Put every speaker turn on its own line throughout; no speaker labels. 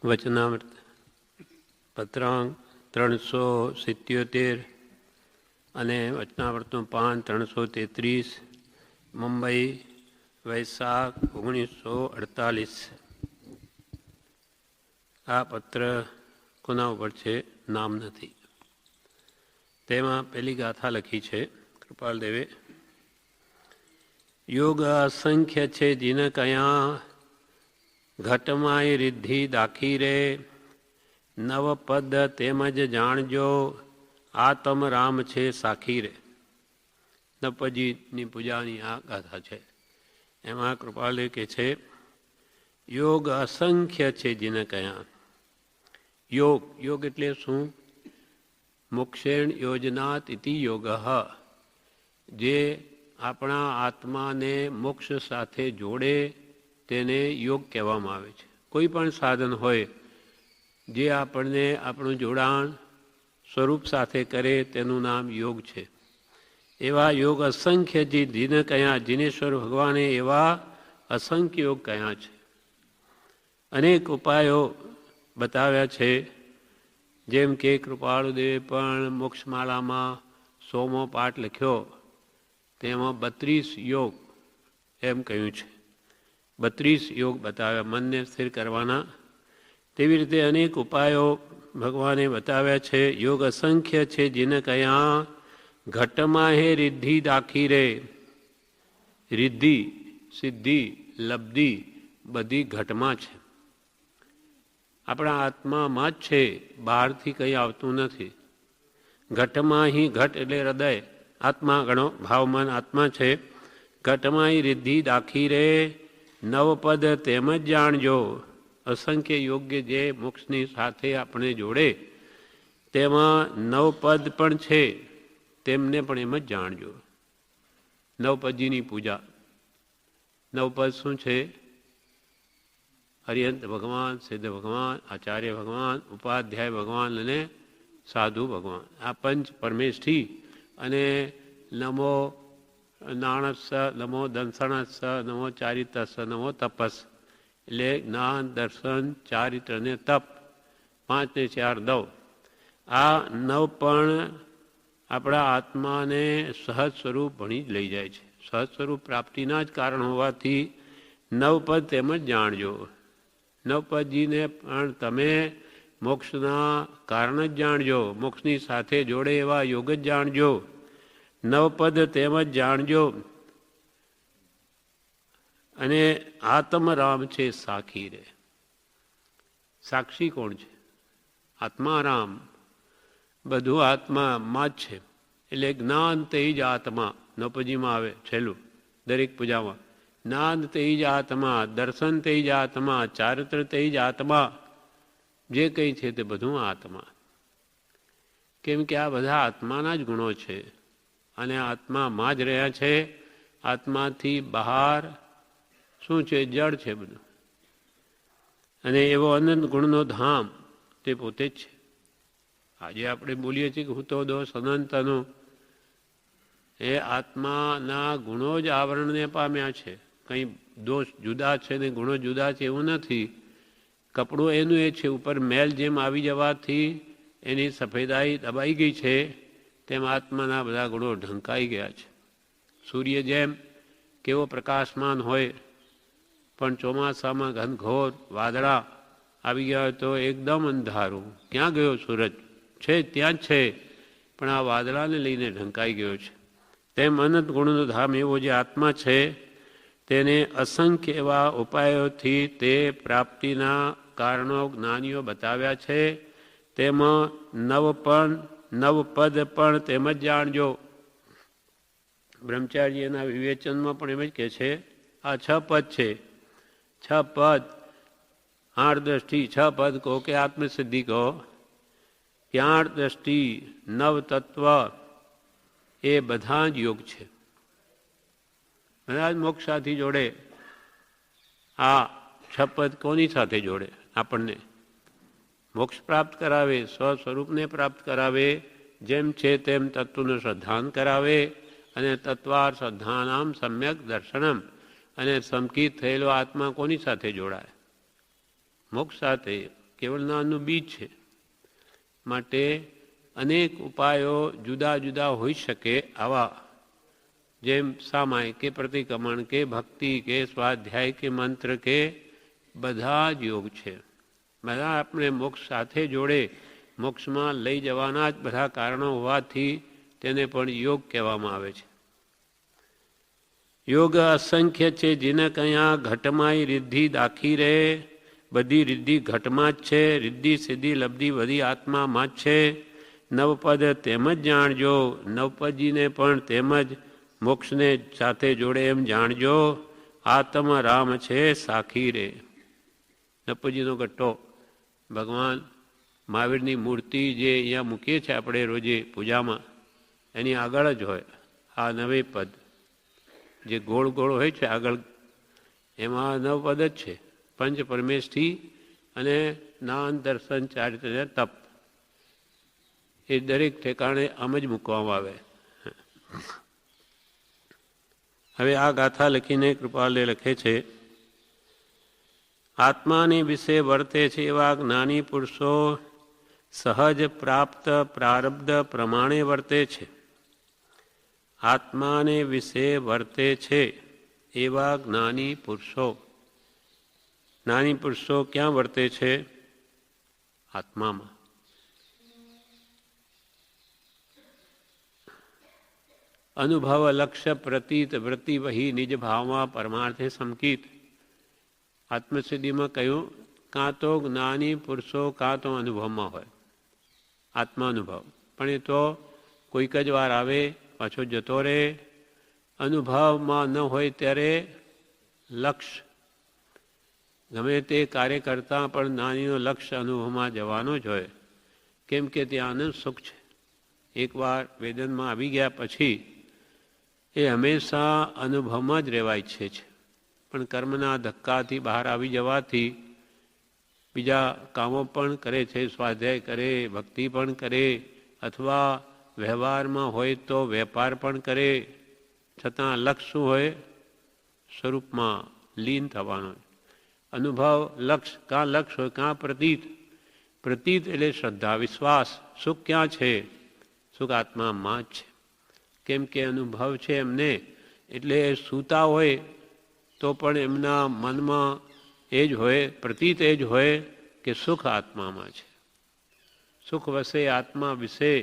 વચનામૃત પત્રાંક 377 અને વચનામૃતનું પાન 333, મુંબઈ, વૈશાખ 1948. આ પત્ર કોના ઉપર છે? નામ નથી. તેમાં પહેલી ગાથા લખી છે કૃપાલદેવે. યોગ અસંખ્ય છે જીન કયા, ઘટમાય રિદ્ધિ દાખી રે. નવ પદ તેમજ જાણજો, આત્મ રામ છે સાખી રે. નવપદજીની પૂજાની આ ગાથા છે. એમાં કૃપાલદેવ કહે છે યોગ અસંખ્ય છે જીન કયા. યોગ, યોગ એટલે શું? મોક્ષેણ યોજનાત ઇતિ યોગ. જે આપણા આત્માને મોક્ષ સાથે જોડે તેને યોગ કહેવામાં આવે છે. કોઈ પણ સાધન હોય જે આપણને આપણું જોડાણ સ્વરૂપ સાથે કરે તેનું નામ યોગ છે. એવા યોગ અસંખ્ય જે જીન કયા, જીનેશ્વર ભગવાને એવા અસંખ્ય યોગ કયા છે. અનેક ઉપાયો બતાવ્યા છે. જેમ કે કૃપાળુદેવે પણ મોક્ષમાળામાં 100મો પાઠ લખ્યો, તેમાં 32 યોગ એમ કહ્યું છે. 32 યોગ બતાવ્યા મનને સ્થિર કરવાના. તેવી રીતે અનેક ઉપાયો ભગવાને બતાવ્યા છે. યોગ અસંખ્ય છે જીન કયા, ઘટમાં હે રિદ્ધિ દાખી રે. રિદ્ધિ, સિદ્ધિ, લબ્ધિ બધી ઘટમાં છે. આપણા આત્મામાં જ છે, બહારથી કંઈ આવતું નથી. ઘટમાં અહીં, ઘટ એટલે હૃદય, આત્મા ગણો, ભાવમાન આત્મા છે. ઘટમાં રિદ્ધિ દાખી રે. નવપદ તેમ જ જાણજો. અસંખ્ય યોગ્ય જે મોક્ષની સાથે આપણે જોડે તેમાં નવપદ પણ છે, તેમને પણ એમ જ જાણજો. નવપદજીની પૂજા. નવપદ શું છે? હરિયંત ભગવાન, સિદ્ધ ભગવાન, આચાર્ય ભગવાન, ઉપાધ્યાય ભગવાન અને સાધુ ભગવાન. આ પંચ પરમેષ્ઠી. અને નમો નાણસ, નમો દંસણસ, નમો ચારિતસ, નમો તપસ. એટલે જ્ઞાન, દર્શન, ચારિત્ર અને તપ, 5 ને 4 9. આ નવ પણ આપણા આત્માને સહજ સ્વરૂપ ભણી જ લઈ જાય છે. સહજ સ્વરૂપ પ્રાપ્તિના જ કારણ હોવાથી નવપદ તેમ જ જાણજો. નવપદજીને પણ તમે મોક્ષના કારણ જ જાણજો. મોક્ષની સાથે જોડે એવા યોગ જ જાણજો. નવપદ તેમ જ જાણજો. અને આત્મરામ છે સાખી રે. સાક્ષી કોણ છે? આત્મારામ. બધું આત્મામાં જ છે. એટલે જ્ઞાન તે જ આત્મા. નવપદજીમાં આવે છેલ્લું દરેક પૂજામાં. જ્ઞાન તે જ આત્મા, દર્શન તે જ આત્મા, ચારિત્ર તે જ આત્મા. જે કંઈ છે તે બધું આત્મા. કેમ કે આ બધા આત્માના જ ગુણો છે અને આત્મામાં જ રહ્યા છે. આત્માથી બહાર શું છે? જળ છે બધું. અને એવો અનંત ગુણનો ધામ તે પોતે જ છે. આજે આપણે બોલીએ છીએ કે હું તો દોષ અનંતનો, એ આત્માના ગુણો જ આવરણને પામ્યા છે. કંઈ દોષ જુદા છે ને ગુણો જુદા છે એવું નથી. કપડું એનું એ છે. ઉપર મેલ જેમ આવી જવાથી એની સફેદાઈ દબાઈ ગઈ છે, તેમ આત્માના બધા ગુણો ઢંકાઈ ગયા છે. સૂર્ય જેમ કેવો પ્રકાશમાન હોય, પણ ચોમાસામાં ઘનઘોર વાદળા આવી ગયા હોય તો એકદમ અંધારું. ક્યાં ગયો સૂરજ? છે ત્યાં જ છે, પણ આ વાદળાને લઈને ઢંકાઈ ગયો છે. તેમ અનંત ગુણનો ધામ એવો જે આત્મા છે, તેને અસંખ્ય એવા ઉપાયોથી તે પ્રાપ્તિના કારણો જ્ઞાનીઓ બતાવ્યા છે. તેમાં નવપદ પણ તેમ જ જાણજો. બ્રહ્મચારી એના વિવેચનમાં પણ એમ જ કહે છે આ 6 પદ છે. 6 પદ, 8 દ્રષ્ટિ. 6 પદ કહો કે આત્મસિદ્ધિ કહો કે 8 દ્રષ્ટિ, 9 તત્વ, એ બધા જ યોગ છે. બધા જ મોક્ષ સાથે જોડે. આ 6 પદ કોની સાથે જોડે? આપણને મોક્ષ પ્રાપ્ત કરાવે, સ્વસ્વરૂપને પ્રાપ્ત કરાવે. જેમ છે તેમ તત્વનું શ્રદ્ધાન કરાવે. અને તત્વાર શ્રદ્ધાનામ સમ્યક દર્શનમ. અને સમકિત થયેલો આત્મા કોની સાથે જોડાય? મોક્ષ સાથે. કેવળ નાનનું બીજ છે. માટે અનેક ઉપાયો જુદા જુદા હોઈ શકે. આવા જેમ સામાય કે પ્રતિક્રમણ કે ભક્તિ કે સ્વાધ્યાય કે મંત્ર કે બધા જ યોગ છે. બધા આપણે મોક્ષ સાથે જોડે મોક્ષમાં લઈ જવાના જ બધા કારણો હોવાથી તેને પણ યોગ કહેવામાં આવે છે. યોગ અસંખ્ય છે. જેને કયા ઘટમાં રિદ્ધિ દાખી રહે. બધી રિદ્ધિ ઘટમાં જ છે. રિદ્ધિ સિદ્ધિ લબ્ધિ બધી આત્મામાં જ છે. નવપદ તેમજ જાણજો. નવપદજીને પણ તેમજ મોક્ષને સાથે જોડે એમ જાણજો. આત્મ રામ છે સાખી રે. નવપદજીનો ગટ્ટો ભગવાન મહાવીરની મૂર્તિ જે અહીંયા મૂકીએ છીએ આપણે રોજે પૂજામાં, એની આગળ જ હોય આ નવે પદ જે ગોળ ગોળ હોય છે આગળ, એમાં નવપદ જ છે. પંચ પરમેશથી અને જ્ઞાન દર્શન ચારિત્ર તપ એ દરેક ઠેકાણે આમ જ મૂકવામાં આવે. હવે આ ગાથા લખીને કૃપાલે લખે છે, આત્માની વિશે વર્તે છે એવા જ્ઞાની પુરુષો સહજ પ્રાપ્ત પ્રારબ્ધ પ્રમાણે વર્તે છે. આત્માને વિશે વર્તે છે એવા જ્ઞાની પુરુષો. જ્ઞાની પુરુષો ક્યાં વર્તે છે? આત્મામાં. અનુભવ લક્ષ્ય પ્રતીત વૃત્તિ વહી નિજ ભાવમાં પરમાર્થે સમકિત. આત્મસિદ્ધિમાં કહ્યું કાં તો જ્ઞાની પુરુષો કાં તો અનુભવમાં હોય, આત્માનુભવ. પણ એ તો કોઈક જ વાર આવે પાછો જતો રહે. અનુભવમાં ન હોય ત્યારે લક્ષ્ય ગમે તે કાર્ય કરતાં પણ જ્ઞાનીનો લક્ષ્ય અનુભવમાં જવાનો જ હોય. કેમ કે ત્યાં આનંદ સુખ છે. એકવાર વેદનમાં આવી ગયા પછી એ હંમેશા અનુભવમાં જ રહેવા ઈચ્છે છે. પણ કર્મના ધક્કાથી બહાર આવી જવાથી બીજા કામો પણ કરે છે, સ્વાધ્યાય કરે, ભક્તિ પણ કરે, અથવા વ્યવહારમાં હોય તો વેપાર પણ કરે. છતાં લક્ષ્ય શું હોય? સ્વરૂપમાં લીન થવાનો. અનુભવ લક્ષ્ય, કાં લક્ષ્ય હોય કાં પ્રતીત. પ્રતીત એટલે શ્રદ્ધા વિશ્વાસ. સુખ ક્યાં છે? સુખ આત્મામાં જ છે. કેમ કે અનુભવ છે એમને, એટલે સૂતા હોય તો પણ એમના મનમાં એ જ હોય, પ્રતીત એ જ હોય કે સુખ આત્મામાં છે. સુખ વસે આત્મા વિશે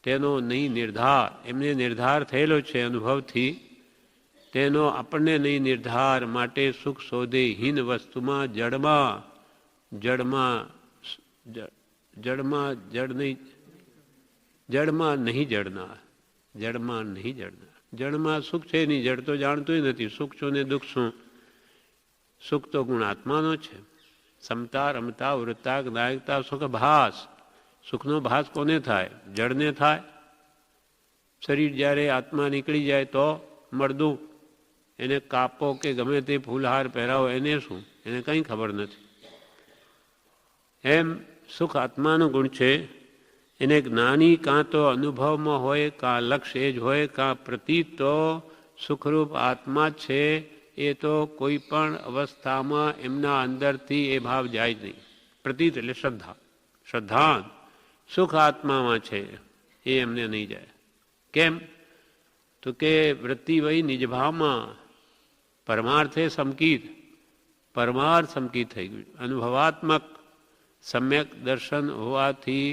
તેનો નહીં નિર્ધાર. એમને નિર્ધાર થયેલો છે અનુભવથી, તેનો આપણને નહીં નિર્ધાર. માટે સુખ શોધે હીન વસ્તુમાં જડમાં. જડમાં જડમાં જડ નહીં, જડમાં નહીં જડનાર. જડમાં નહીં જડનાર. જડમાં સુખ છે નહીં, જડ તો જાણતું નથી સુખ શું ને દુઃખ શું. સુખ તો ગુણ આત્માનો છે. સમતા રમતા વૃત્તા જ્ઞાયકતા સુખ ભાસ. સુખનો ભાસ કોને થાય? જડને થાય. શરીર જ્યારે આત્મા નીકળી જાય તો મળદું, એને કાપો કે ગમે તે ફૂલહાર પહેરાવો એને શું? એને કંઈ ખબર નથી. એમ સુખ આત્માનો ગુણ છે. એને જ્ઞાની કાં તો અનુભવમાં હોય, કાં લક્ષ્ય એ જ હોય, કાં પ્રતીત તો સુખરૂપ આત્મા જ છે. એ તો કોઈ પણ અવસ્થામાં એમના અંદરથી એ ભાવ જાય જ નહીં. પ્રતીત એટલે શ્રદ્ધા. શ્રદ્ધા સુખ આત્મામાં છે એ એમને નહીં જાય. કેમ? તો કે વૃત્તિ વહી નિજભાવમાં પરમાર્થે સમકિત. પરમાર્થ સમકિત થઈ ગયું. અનુભવાત્મક સમ્યક દર્શન હોવાથી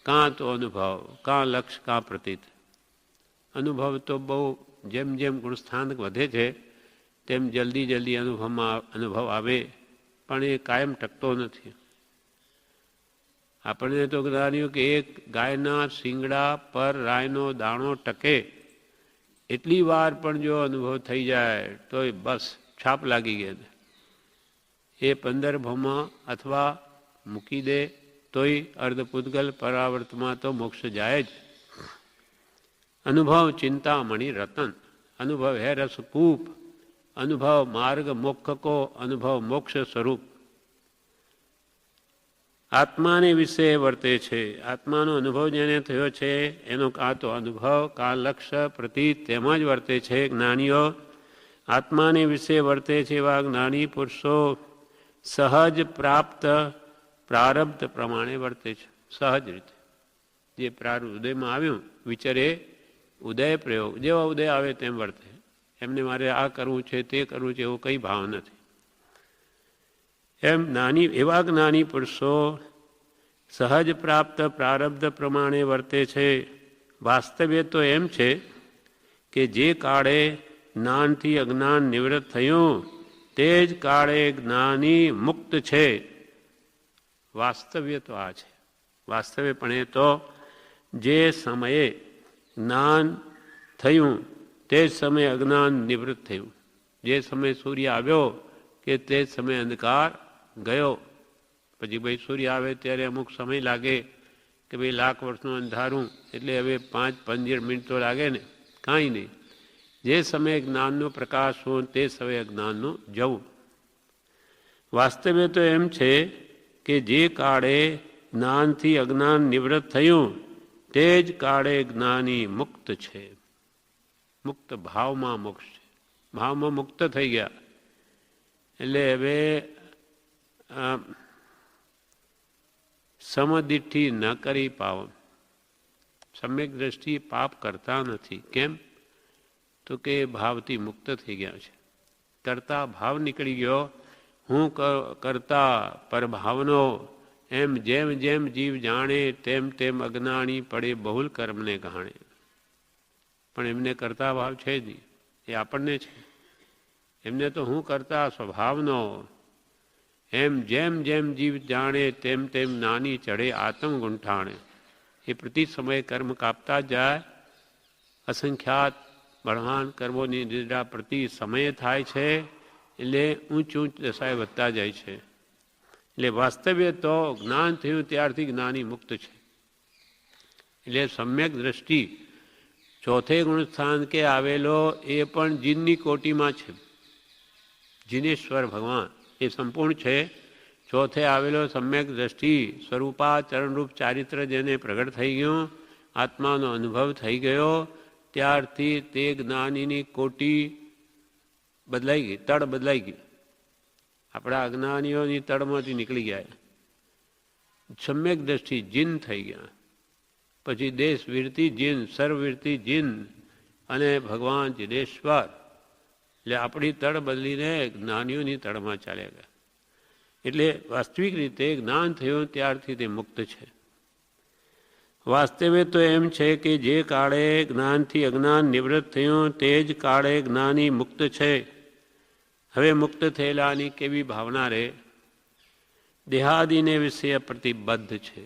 કાં તો અનુભવ, કાં લક્ષ્ય, કાં પ્રતીત. અનુભવ તો બહુ જેમ જેમ ગુણસ્થાન વધે છે તેમ જલ્દી જલ્દી અનુભવ આવે, પણ એ કાયમ ટકતો નથી. આપણને તો જ્ઞાન્યું કે એક ગાયના શિંગડા પર રાયનો દાણો ટકે એટલી વાર પણ જો અનુભવ થઈ જાય તો બસ છાપ લાગી ગઈ. એ 15 ભવમાં અથવા મૂકી દે તોય અર્ધપૂતગલ પરાવર્તમાં તો મોક્ષ જાય જ. અનુભવ ચિંતામણી રતન. અનુભવ હે રસકૂપ. અનુભવ માર્ગ મોક્ષ કો. અનુભવ મોક્ષ સ્વરૂપ. આત્માને વિશે વર્તે છે. આત્માનો અનુભવ જેને થયો છે એનો કાં તો અનુભવ, કાં લક્ષ્ય, પ્રતીત તેમાં જ વર્તે છે. જ્ઞાનીઓ આત્માને વિશે વર્તે છે એવા જ્ઞાની પુરુષો સહજ પ્રાપ્ત પ્રારબ્ધ પ્રમાણે વર્તે છે. સહજ રીતે જે પ્રારબ્ધ ઉદયમાં આવ્યું વિચારે ઉદય પ્રયોગ, જેવા ઉદય આવે તેમ વર્તે. એમને મારે આ કરવું છે તે કરવું છે એવો કંઈ ભાવ નથી. એમ એવા જ્ઞાની પુરુષો સહજ પ્રાપ્ત પ્રારબ્ધ પ્રમાણે વર્તે છે. વાસ્તવ્ય તો એમ છે કે જે કાળે જ્ઞાનથી અજ્ઞાન નિવૃત્ત થયું તે જ કાળે જ્ઞાની મુક્ત છે. વાસ્તવ્ય તો આ છે. વાસ્તવ્યપણે તો જે સમયે જ્ઞાન થયું તે જ સમયે અજ્ઞાન નિવૃત્ત થયું. જે સમયે સૂર્ય આવ્યો કે તે જ સમયે અંધકાર ગયો. પછી ભાઈ સૂર્ય આવે ત્યારે અમુક સમય લાગે કે ભાઈ લાખ વર્ષનું અંધારું એટલે હવે 5-15 મિનિટ તો લાગે ને, કાંઈ નહીં. જે સમયે જ્ઞાનનો પ્રકાશ હોય તે સમયે જ્ઞાનનું જવું. વાસ્તવ્ય તો એમ છે કે જે કાળે જ્ઞાનથી અજ્ઞાન નિવૃત્ત થયું તે જ કાળે જ્ઞાની મુક્ત છે. મુક્ત ભાવમાં મોક્ષ છે. ભાવમાં મુક્ત થઈ ગયા એટલે હવે સમદિઠ્ઠી ન કરી પાવ. સમ્યક દ્રષ્ટિ પાપ કરતા નથી. કેમ? તો કે ભાવથી મુક્ત થઈ ગયા છે. કરતા ભાવ નીકળી ગયો. હું કરતા પરભાવનો. એમ જેમ જેમ જીવ જાણે તેમ તેમ અજ્ઞાની પડે બહુલ કર્મને ગાણે. પણ એમને કરતા ભાવ છે જ નહીં, એ આપણને છે. એમને તો હું કરતા સ્વભાવનો. એમ જેમ જેમ જીવ જાણે તેમ તેમ નાની ચડે આત્મ ગુંઠાણે. એ પ્રતિ સમયે કર્મ કાપતા જાય. અસંખ્યાત બળવાન કર્મોની નિદ્રા પ્રતિ સમયે થાય છે એટલે ઊંચ ઊંચ દશાએ વધતા જાય છે. એટલે વાસ્તવ્ય તો જ્ઞાન થયું ત્યારથી જ્ઞાની મુક્ત છે. એટલે સમ્યક દ્રષ્ટિ ચોથે ગુણસ્થાન કે આવેલો એ પણ જીનની કોટીમાં છે. જીનેશ્વર ભગવાન એ સંપૂર્ણ છે. ચોથે આવેલો સમ્યક દ્રષ્ટિ સ્વરૂપા ચરણરૂપ ચારિત્ર જેને પ્રગટ થઈ ગયું, આત્માનો અનુભવ થઈ ગયો, ત્યારથી તે જ્ઞાનીની કોટી બદલાઈ ગઈ, તળ બદલાઈ ગઈ. આપણા અજ્ઞાનીઓની તળમાંથી નીકળી ગયા. સમ્યક દ્રષ્ટિ જીન થઈ ગયા. પછી દેશ વીરતી જીન, સર્વવીરતી જીન અને ભગવાન જીનેશ્વર. એટલે આપણી તળ બદલીને જ્ઞાનીઓની તળમાં ચાલ્યા ગયા. એટલે વાસ્તવિક રીતે જ્ઞાન થયું ત્યારથી તે મુક્ત છે. વાસ્તવ્ય તો એમ છે કે જે કાળે જ્ઞાનથી અજ્ઞાન નિવૃત્ત થયું તે જ કાળે જ્ઞાની મુક્ત છે. હવે મુક્ત થયેલાની કેવી ભાવના રહે? દેહાદિને વિશે પ્રતિબદ્ધ છે.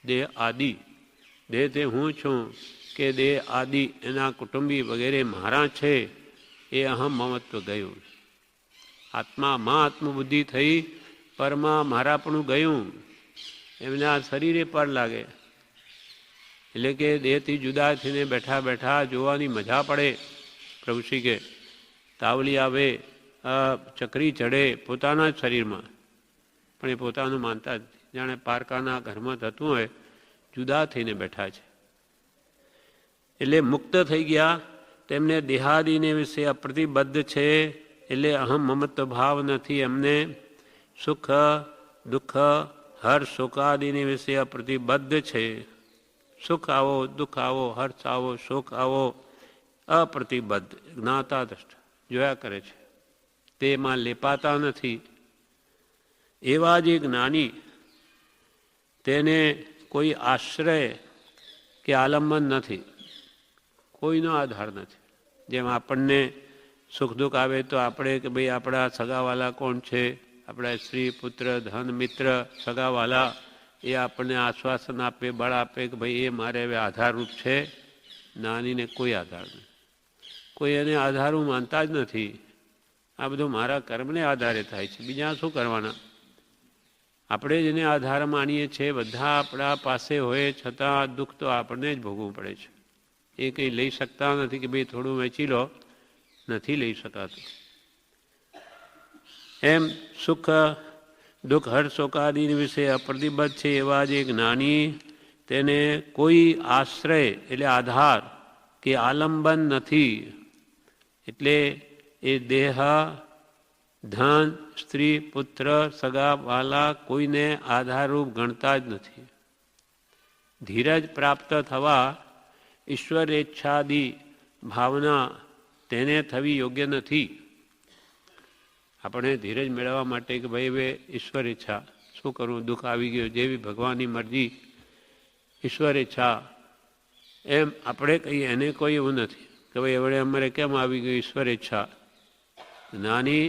દેહ આદિ, દેહ તે હું છું કે દેહ આદિ એના કુટુંબી વગેરે મારા છે એ અહમ મમત્વ ગયું. આત્મામાં આત્મબુદ્ધિ થઈ, પરમાં મારાપણું ગયું. એમના શરીરે પર લાગે એટલે કે દેહથી જુદા થઈને બેઠા બેઠા જોવાની મજા પડે. પ્રભુશ્રી કે તાવલી આવે, ચકરી ચડે પોતાના જ શરીરમાં, પણ એ પોતાનું માનતા જ નથી. જાણે પારકાના ઘરમાં થતું હોય, જુદા થઈને બેઠા છે. એટલે મુક્ત થઈ ગયા. તેમને દેહાદિને વિશે અપ્રતિબદ્ધ છે. એટલે અહમ મમત્વ ભાવ નથી એમને. સુખ દુઃખ હર્ષ શોકાદિને વિશે અપ્રતિબદ્ધ છે. સુખ આવો, દુઃખ આવો, હર્ષ આવો, શોક આવો, અપ્રતિબદ્ધ જ્ઞાતા દ્રષ્ટા જોયા કરે છે. તેમાં લેપાતા નથી. એવા જે જ્ઞાની, તેને કોઈ આશ્રય કે આલંબન નથી, કોઈનો આધાર નથી. જેમ આપણને સુખ દુઃખ આવે તો આપણે કે ભાઈ આપણા સગાવાલા કોણ છે, આપણા સ્ત્રી પુત્ર ધન મિત્ર સગાવાલા, એ આપણને આશ્વાસન આપે, બળ આપે કે ભાઈ એ મારે હવે આધારરૂપ છે. જ્ઞાનીને કોઈ આધાર નથી. કોઈ એને આધારું માનતા જ નથી. આ બધું મારા કર્મને આધારે થાય છે, બીજા શું કરવાના? આપણે જેને આધાર માનીએ છીએ બધા આપણા પાસે હોય છતાં દુઃખ તો આપણને જ ભોગવવું પડે છે. એ કંઈ લઈ શકતા નથી કે ભાઈ થોડું વેચી લો, નથી લઈ શકાતું. એમ સુખ દુઃખ હર્ષ શોકાદિ વિશે અપ્રતિબદ્ધ છે. એવા જે જ્ઞાની, તેને કોઈ આશ્રય એટલે આધાર કે આલંબન નથી. એટલે એ દેહ ધન, સ્ત્રી, પુત્ર, સગા વાલા કોઈને આધારરૂપ ગણતા જ નથી. ધીરજ પ્રાપ્ત થવા ઈશ્વરેચ્છાદી ભાવના તેને થવી યોગ્ય નથી. આપણે ધીરજ મેળવવા માટે કે ભાઈ હવે ઈશ્વર ઈચ્છા, શું કરવું, દુઃખ આવી ગયું, જેવી ભગવાનની મરજી, ઈશ્વર ઈચ્છા, એમ આપણે કહીએ. એને કોઈ એવું નથી કે ભાઈ એવડે અમારે કેમ આવી ગયું ઈશ્વર ઈચ્છા. નાની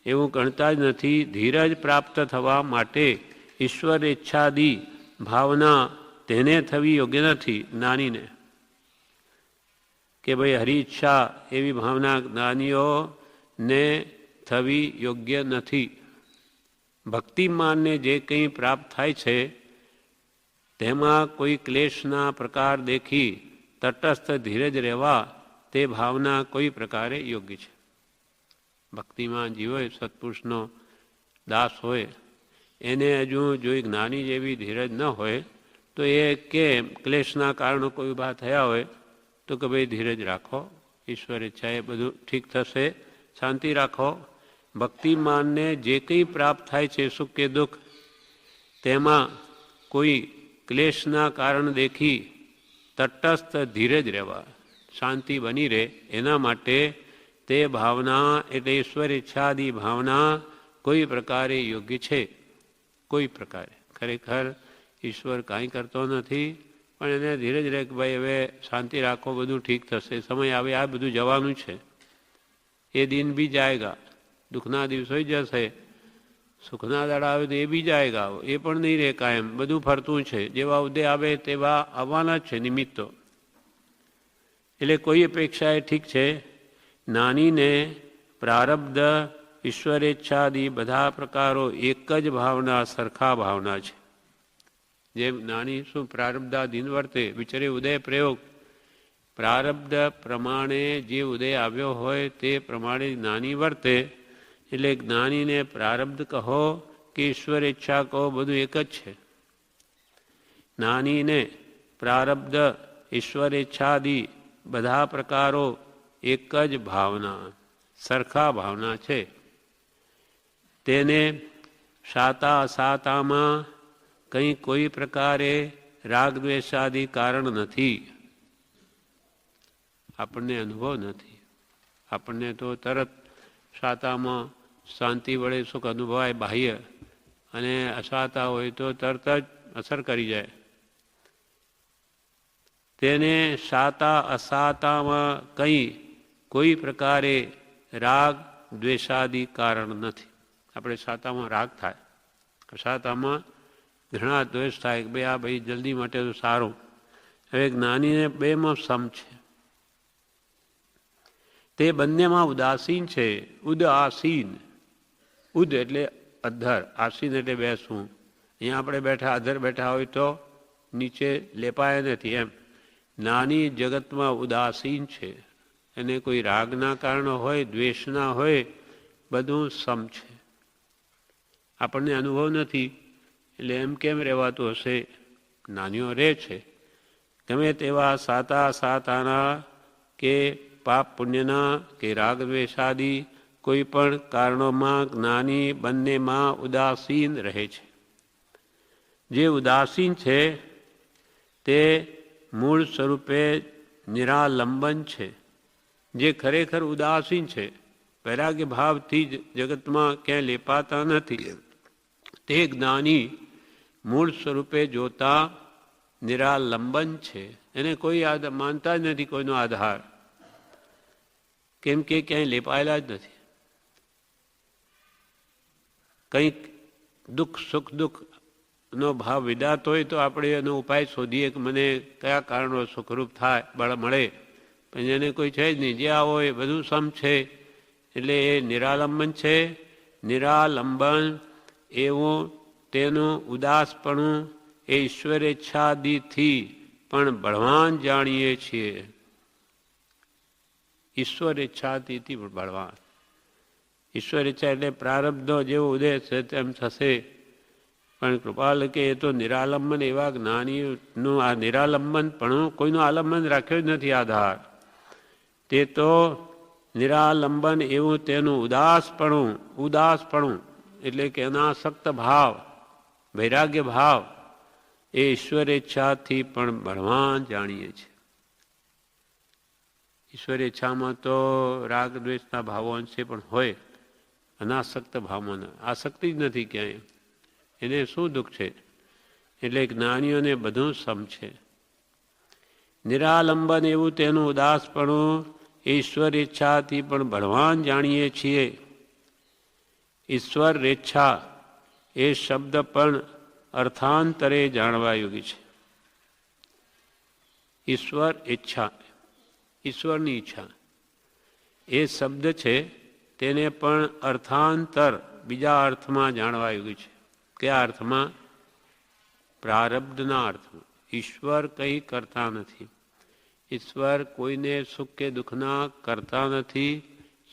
એવું ગણતા જ નથી. ધીરજ પ્રાપ્ત થવા માટે ઈશ્વર ઈચ્છાદી ભાવના તેને થવી યોગ્ય નથી. જ્ઞાનીને કે ભાઈ હરિ ઈચ્છા એવી ભાવના જ્ઞાનીઓને થવી યોગ્ય નથી. ભક્તિમાનને જે કંઈ પ્રાપ્ત થાય છે તેમાં કોઈ ક્લેશના પ્રકાર દેખી તટસ્થ ધીરજ રહેવા તે ભાવના કોઈ પ્રકારે યોગ્ય છે. ભક્તિમાન જીવ હોય, સત્પુરુષનો દાસ હોય, એને હજુ જો જ્ઞાની જેવી ધીરજ ન હોય તો એ કેમ ક્લેશના કારણો કોઈ ઊભા થયા હોય તો કે ભાઈ ધીરજ રાખો, ઈશ્વર ઈચ્છા એ બધું ઠીક થશે, શાંતિ રાખો. ભક્તિમાનને જે કંઈ પ્રાપ્ત થાય છે સુખ કે દુઃખ, તેમાં કોઈ ક્લેશના કારણ દેખી તટસ્થ ધીરજ રહેવા, શાંતિ બની રહે, એના માટે તે ભાવના એટલે ઈશ્વર ઈચ્છાદી ભાવના કોઈ પ્રકારે યોગ્ય છે. કોઈ પ્રકારે ખરેખર ઈશ્વર કાંઈ કરતો નથી, પણ એને ધીરજ રહે કે ભાઈ હવે શાંતિ રાખો, બધું ઠીક થશે, સમય આવે, આ બધું જવાનું છે, એ દિન બી જાયગા. દુઃખના દિવસો જશે, સુખના દાડા આવે તો એ બી જાયગા, એ પણ નહીં રહે કાયમ, બધું ફરતું છે. જેવા ઉદય આવે તેવા આવવાના જ છે નિમિત્તો. એટલે કોઈ અપેક્ષા એ ઠીક છે. નાનીને પ્રારબ્ધ, ઈશ્વરેચ્છાદી બધા પ્રકારો એક જ ભાવના, સરખા ભાવના છે. જેમ નાની શું પ્રારબ્ધાધીન વર્તે, વિચરે ઉદય પ્રયોગ, પ્રારબ્ધ પ્રમાણે જે ઉદય આવ્યો હોય તે પ્રમાણે નાની વર્તે. એટલે જ્ઞાનીને પ્રારબ્ધ કહો કે ઈશ્વર ઈચ્છા કહો, બધું એક જ છે. નાનીને પ્રારબ્ધ, ઈશ્વર ઈચ્છાદી બધા પ્રકારો એક જ ભાવના, સરખા ભાવના છે. તેને સાતા અસાતામાં કંઈ કોઈ પ્રકારે રાગ દ્વેષાદી કારણ નથી. આપણને અનુભવ નથી. આપણને તો તરત સાતામાં શાંતિ વડે સુખ અનુભવાય બાહ્ય, અને અસાતા હોય તો તરત જ અસર કરી જાય. તેને સાતા અસાતામાં કંઈ કોઈ પ્રકારે રાગ દ્વેષાદી કારણ નથી. આપણે સાતામાં રાગ થાય, અસાતામાં ઘણા દ્વેષ થાય કે ભાઈ આ ભાઈ જલ્દી માટે તો સારું. હવે જ્ઞાનીને બેમાં સમ છે. તે બંનેમાં ઉદાસીન છે. ઉદાસીન, ઉદ એટલે અધર, આસીન એટલે બેસવું. અહીંયા આપણે બેઠા અધર બેઠા હોય તો નીચે લેપાય નથી એમ. નાની જગતમાં ઉદાસીન છે. એને કોઈ રાગના કારણો હોય, દ્વેષના હોય, બધું સમ છે. આપણને અનુભવ નથી એટલે એમ કેમ રહેવાતું હશે? નાનીઓ રહે છે. ગમે તેવા સાતા સાતાના કે પાપ પુણ્યના કે રાગ દ્વેષાદી કોઈ પણ કારણોમાં જ્ઞાની બંનેમાં ઉદાસીન રહે છે. જે ઉદાસીન છે તે મૂળ સ્વરૂપે નિરાલંબન છે. જે ખરેખર ઉદાસીન છે, વૈરાગ્ય ભાવથી જ જગતમાં ક્યાંય લેપાતા નથી, તે જ્ઞાની મૂળ સ્વરૂપે જોતા નિરાલંબન છે. એને કોઈ માનતા જ નથી કોઈનો આધાર, કેમ કે ક્યાંય લેપાયેલા જ નથી. કંઈક દુઃખ સુખ દુઃખનો ભાવ વિદાતો હોય તો આપણે એનો ઉપાય શોધીએ કે મને કયા કારણો સુખરૂપ થાય, બળ મળે. પણ એને કોઈ છે જ નહીં. જે આવો એ બધું સમ છે. એટલે એ નિરાલંબન છે. નિરાલંબન એવું તેનું ઉદાસપણું એ ઈશ્વરેચ્છાદીથી પણ બળવાન જાણીએ છીએ. ઈશ્વર ઈચ્છાથી પણ બળવાન. ઈશ્વર ઈચ્છા એટલે પ્રારબ્ધો જેવો ઉદય છે તેમ થશે. પણ કૃપાલ કે એ તો નિરાલંબન, એવા જ્ઞાનીનું આ નિરાલંબન પણ કોઈનો આલંબન રાખ્યો જ નથી આધાર. તે તો નિરાલંબન એવું તેનું ઉદાસપણું એટલે કે અનાસક્ત ભાવ, વૈરાગ્ય ભાવ એ ઈશ્વર ઈચ્છાથી પણ બળવાન જાણીએ છીએ. ઈશ્વર ઈચ્છામાં તો રાગ દ્વેષના ભાવો અંશે પણ હોય, અનાસક્ત ભાવમાં આસક્તિ જ નથી ક્યાંય. એને શું દુઃખ છે? એટલે જ્ઞાનીઓને બધું સમ છે. નિરાલંબન એવું તેનું ઉદાસપણું ઈશ્વર ઈચ્છાથી પણ બળવાન જાણીએ છીએ. ઈશ્વર રેચ્છા એ શબ્દ પણ અર્થાંતરે જાણવા યોગી છે. ઈશ્વર ઈચ્છા, ઈશ્વરની ઈચ્છા એ શબ્દ છે, તેને પણ અર્થાંતર બીજા અર્થમાં જાણવા યોગી છે. કયા અર્થમાં? પ્રારબ્ધના અર્થમાં. ઈશ્વર કંઈ કરતા નથી. ઈશ્વર કોઈને સુખ કે દુઃખના કરતા નથી.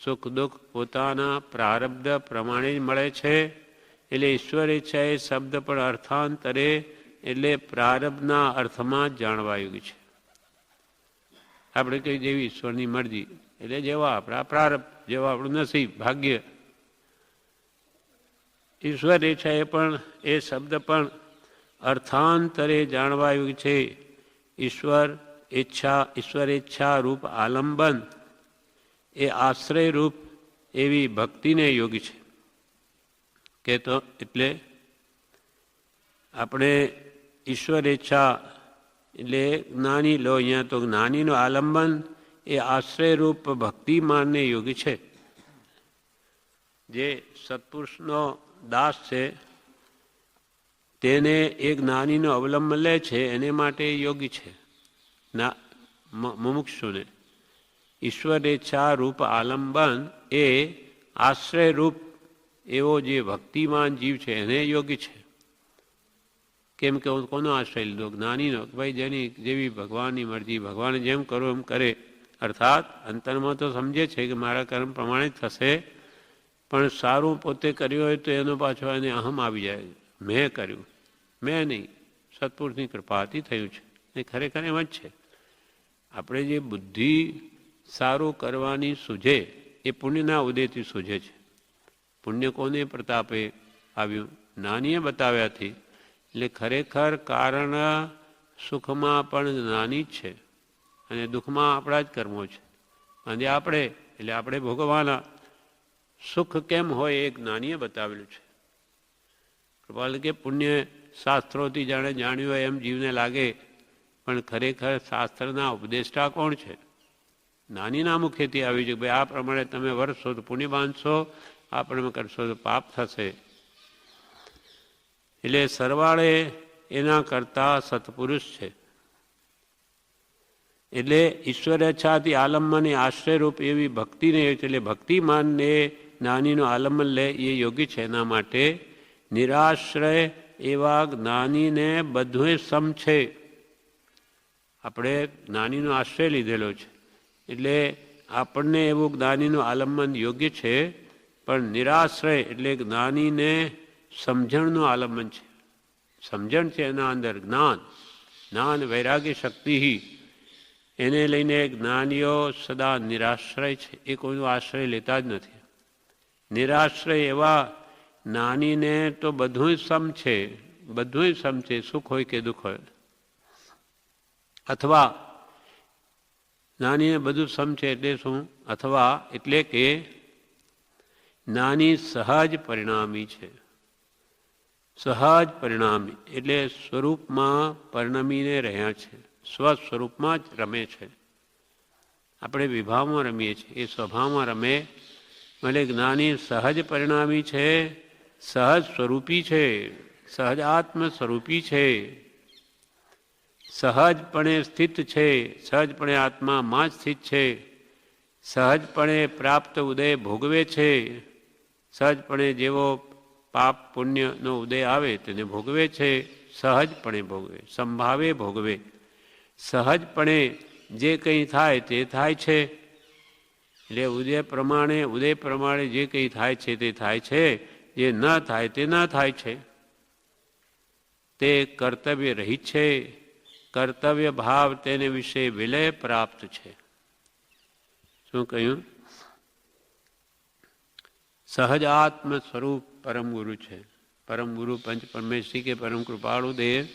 સુખ દુઃખ પોતાના પ્રારબ્ધ પ્રમાણે જ મળે છે. એટલે ઈશ્વર ઈચ્છા એ શબ્દ પણ અર્થાંતરે એટલે પ્રારબ્ધના અર્થમાં જ જાણવા યોગી છે. આપણે કઈ જેવી ઈશ્વરની મરજી એટલે જેવા આપણા પ્રારબ્ધ, જેવા આપણું નસીબ, ભાગ્ય. ઈશ્વર ઈચ્છા એ શબ્દ પણ અર્થાંતરે જાણવા યોગી છે. ઈશ્વર ઈચ્છા રૂપ આલંબન એ આશ્રય રૂપ એવી ભક્તિને યોગી છે. કે તો એટલે આપણે ઈશ્વર ઈચ્છા એટલે જ્ઞાની લો અહીંયા, તો જ્ઞાનીનું આલંબન એ આશ્રય રૂપ ભક્તિમાનને યોગી છે. જે સત્પુરુષનો દાસ છે તેને એ જ્ઞાનીનો અવલંબન લે છે, એને માટે યોગી છે. મુમુક્ષુને ઈશ્વર ઈચ્છા રૂપ આલંબન એ આશ્રય રૂપ એવો જે ભક્તિમાન જીવ છે એને યોગી છે. કેમ કે કોનો આશ્રય લીધો? જ્ઞાનીનો. ભાઈ જેની જેવી ભગવાનની મરજી, ભગવાન જેમ કરો એમ કરે. અર્થાત અંતરમાં તો સમજે છે કે મારા કર્મ પ્રમાણે જ થશે, પણ સારું પોતે કર્યું હોય તો એનો પાછો એને અહમ આવી જાય. મેં કર્યું, મેં નહીં, સત્પુરુષની કૃપાથી થયું છે. એ ખરેખર એમ જ છે. આપણે જે બુદ્ધિ સારું કરવાની સૂઝે એ પુણ્યના ઉદયથી સૂઝે છે. પુણ્ય કોને પ્રતાપે આવ્યું? જ્ઞાનીએ બતાવ્યાથી. એટલે ખરેખર કારણ સુખમાં પણ જ્ઞાની જ છે અને દુઃખમાં આપણા જ કર્મો છે. અને આપણે ભોગવવાના. સુખ કેમ હોય એ જ્ઞાનીએ બતાવેલું છે. કૃપાલ કે પુણ્ય શાસ્ત્રોથી જાણ્યું હોય એમ જીવને લાગે, પણ ખરેખર શાસ્ત્રના ઉપદેષ્ટા કોણ છે? જ્ઞાનીના મુખેથી આવી છે. ભાઈ આ પ્રમાણે તમે વરસો તો પુણ્ય બાંધશો, આ પ્રમાણે કરશો તો પાપ થશે. એટલે સરવાળે એના કરતા સત્પુરુષ છે. એટલે ઈશ્વર ઈચ્છાથી આલંબન આશ્રયરૂપ એવી ભક્તિને, એટલે ભક્તિમાનને જ્ઞાનીનું આલંબન લે એ યોગી છે. એના માટે નિરાશ્રય એવા જ્ઞાનીને બધું સમ છે. આપણે જ્ઞાનીનો આશ્રય લીધેલો છે એટલે આપણને એવું જ્ઞાનીનું આલંબન યોગ્ય છે. પણ નિરાશ્રય એટલે જ્ઞાનીને સમજણનું આલંબન છે. સમજણ છે એના અંદર જ્ઞાન વૈરાગ્ય શક્તિ, એને લઈને જ્ઞાનીઓ સદા નિરાશ્રય છે. એ કોઈનો આશ્રય લેતા જ નથી. નિરાશ્રય એવા જ્ઞાનીને તો બધું સમ છે. બધું સમ છે, સુખ હોય કે દુઃખ હોય. અથવા જ્ઞાનીને બધું સમ છે એટલે શું? અથવા એટલે કે જ્ઞાની સહજ પરિણામી છે. સહજ પરિણામી એટલે સ્વરૂપમાં પરિણમીને રહ્યા છે. સ્વસ્વરૂપમાં જ રમે છે. આપણે વિભાવમાં રમીએ છીએ, એ સ્વભાવમાં રમે. એટલે જ્ઞાની સહજ પરિણામી છે, સહજ સ્વરૂપી છે, સહજાત્મ સ્વરૂપી છે, સહજપણે સ્થિત છે, સહજપણે આત્મામાં જ સ્થિત છે, સહજપણે પ્રાપ્ત ઉદય ભોગવે છે, સહજપણે જેવો પાપ પુણ્યનો ઉદય આવે તેને ભોગવે છે, સહજપણે ભોગવે, સંભાવે ભોગવે. સહજપણે જે કંઈ થાય તે થાય છે. એટલે ઉદય પ્રમાણે જે કંઈ થાય છે તે થાય છે, જે ન થાય તે ન થાય છે. તે કર્તવ્ય રહિત છે. કર્તવ્ય ભાવ તેને વિશે વિલય પ્રાપ્ત છે. શું કહ્યું? સહજાત્મ સ્વરૂપ પરમ ગુરુ છે. પરમ ગુરુ પંચ પરમેશ્વરી કે પરમ કૃપાળુ દેવ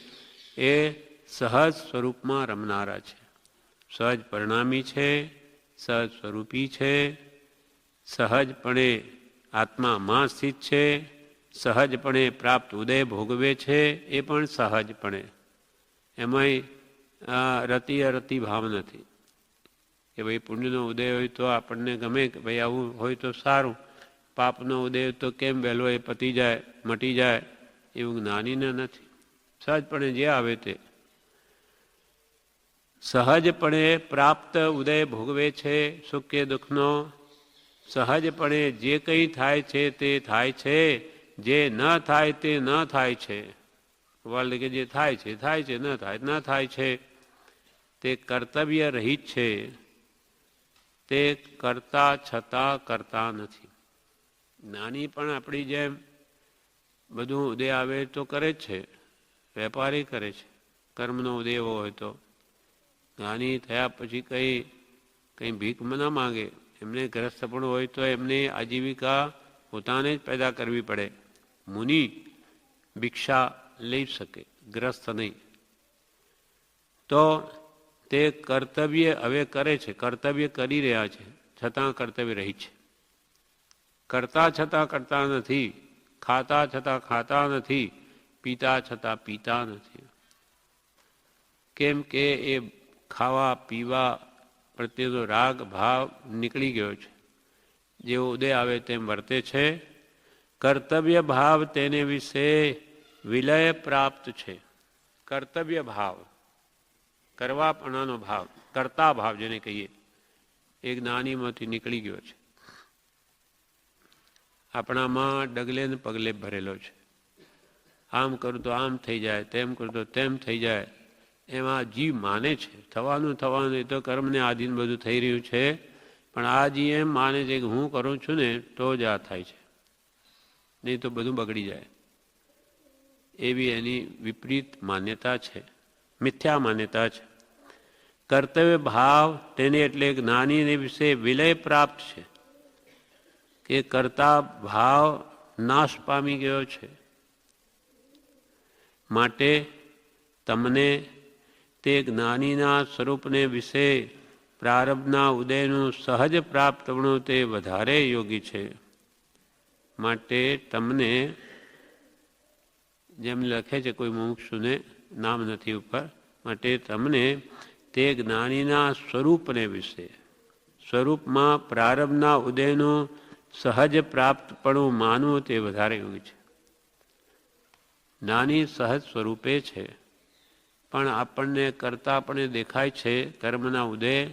એ સહજ સ્વરૂપમાં રમનારા છે. સહજ પરિણામી છે, સહજ સ્વરૂપી છે, સહજપણે આત્મામાં સ્થિત છે, સહજપણે પ્રાપ્ત ઉદય ભોગવે છે, એ પણ સહજપણે. એમાંય રતિ અરતિ ભાવ નથી કે ભાઈ પુણ્યનો ઉદય હોય તો આપણને ગમે કે ભાઈ આવું હોય તો સારું, પાપનો ઉદય તો કેમ વહેલો એ પતી જાય, મટી જાય, એવું જ્ઞાનીને નથી. સહજપણે જે આવે તે સહજપણે પ્રાપ્ત ઉદય ભોગવે છે, સુખ કે દુઃખનો. સહજપણે જે કંઈ થાય છે તે થાય છે, જે ન થાય તે ન થાય છે. વર્લ્ડ કે જે થાય છે થાય છે, ન થાય ન થાય છે. તે કર્તવ્ય રહિત છે, તે કરતા છતાં કરતા નથી. જ્ઞાની પણ આપણી જેમ બધું ઉદય આવે તો કરે જ છે, વેપારી કરે છે. કર્મનો ઉદય એવો હોય તો જ્ઞાની થયા પછી કંઈ ભીખ ના માગે. એમને ગ્રસ્ત પણ હોય તો એમને આજીવિકા પોતાને જ પેદા કરવી પડે. મુનિ ભિક્ષા લઈ શકે, ગ્રસ્ત નહીં. તો તે કર્તવ્ય હવે કરે છે, કર્તવ્ય કરી રહ્યા છે, છતાં કર્તવ્ય રહી છે. કરતા છતાં કરતા નથી, ખાતા છતાં ખાતા નથી, પીતા છતાં પીતા નથી. કેમ કે એ ખાવા પીવા પ્રત્યેનો રાગ ભાવ નીકળી ગયો છે. જેવો ઉદય આવે તેમ વર્તે છે. કર્તવ્ય ભાવ તેને વિશે વિલય પ્રાપ્ત છે. કર્તવ્ય ભાવ, કરવાપણાનો ભાવ, કરતા ભાવ જેને કહીએ, એ જ્ઞાનીમાંથી નીકળી ગયો છે. આપણામાં ડગલે ને પગલે ભરેલો છે. આમ કરું તો આમ થઈ જાય, તેમ કરું તો તેમ થઈ જાય. એમાં જીવ માને છે થવાનું એ તો કર્મને આધીન બધું થઈ રહ્યું છે, પણ આ જીવ એમ માને છે કે હું કરું છું ને તો જ આ થાય છે, નહીં તો બધું બગડી જાય. એવી એની વિપરીત માન્યતા છે, મિથ્યા માન્યતા છે. કર્તવ્ય ભાવ તેને એટલે જ્ઞાનીને વિશે વિલય પ્રાપ્ત છે, કે કરતા ભાવ નાશ પામી ગયો છે. માટે તમને તે જ્ઞાનીના સ્વરૂપને વિશે પ્રારબ્ધના ઉદયનું સહજ પ્રાપ્તપણું તે વધારે યોગી છે. માટે તમને, જેમ લખે છે કોઈ મુમુક્ષુને, નામ નથી ઉપર, માટે તમને તે જ્ઞાનીના સ્વરૂપને વિશે, સ્વરૂપમાં પ્રારબ્ધના ઉદયનું સહજ પ્રાપ્તપણું માનવું તે વધારે યોગી છે. જ્ઞાની સહજ સ્વરૂપે છે, પણ આપણને કરતા આપણને દેખાય છે કર્મના ઉદય,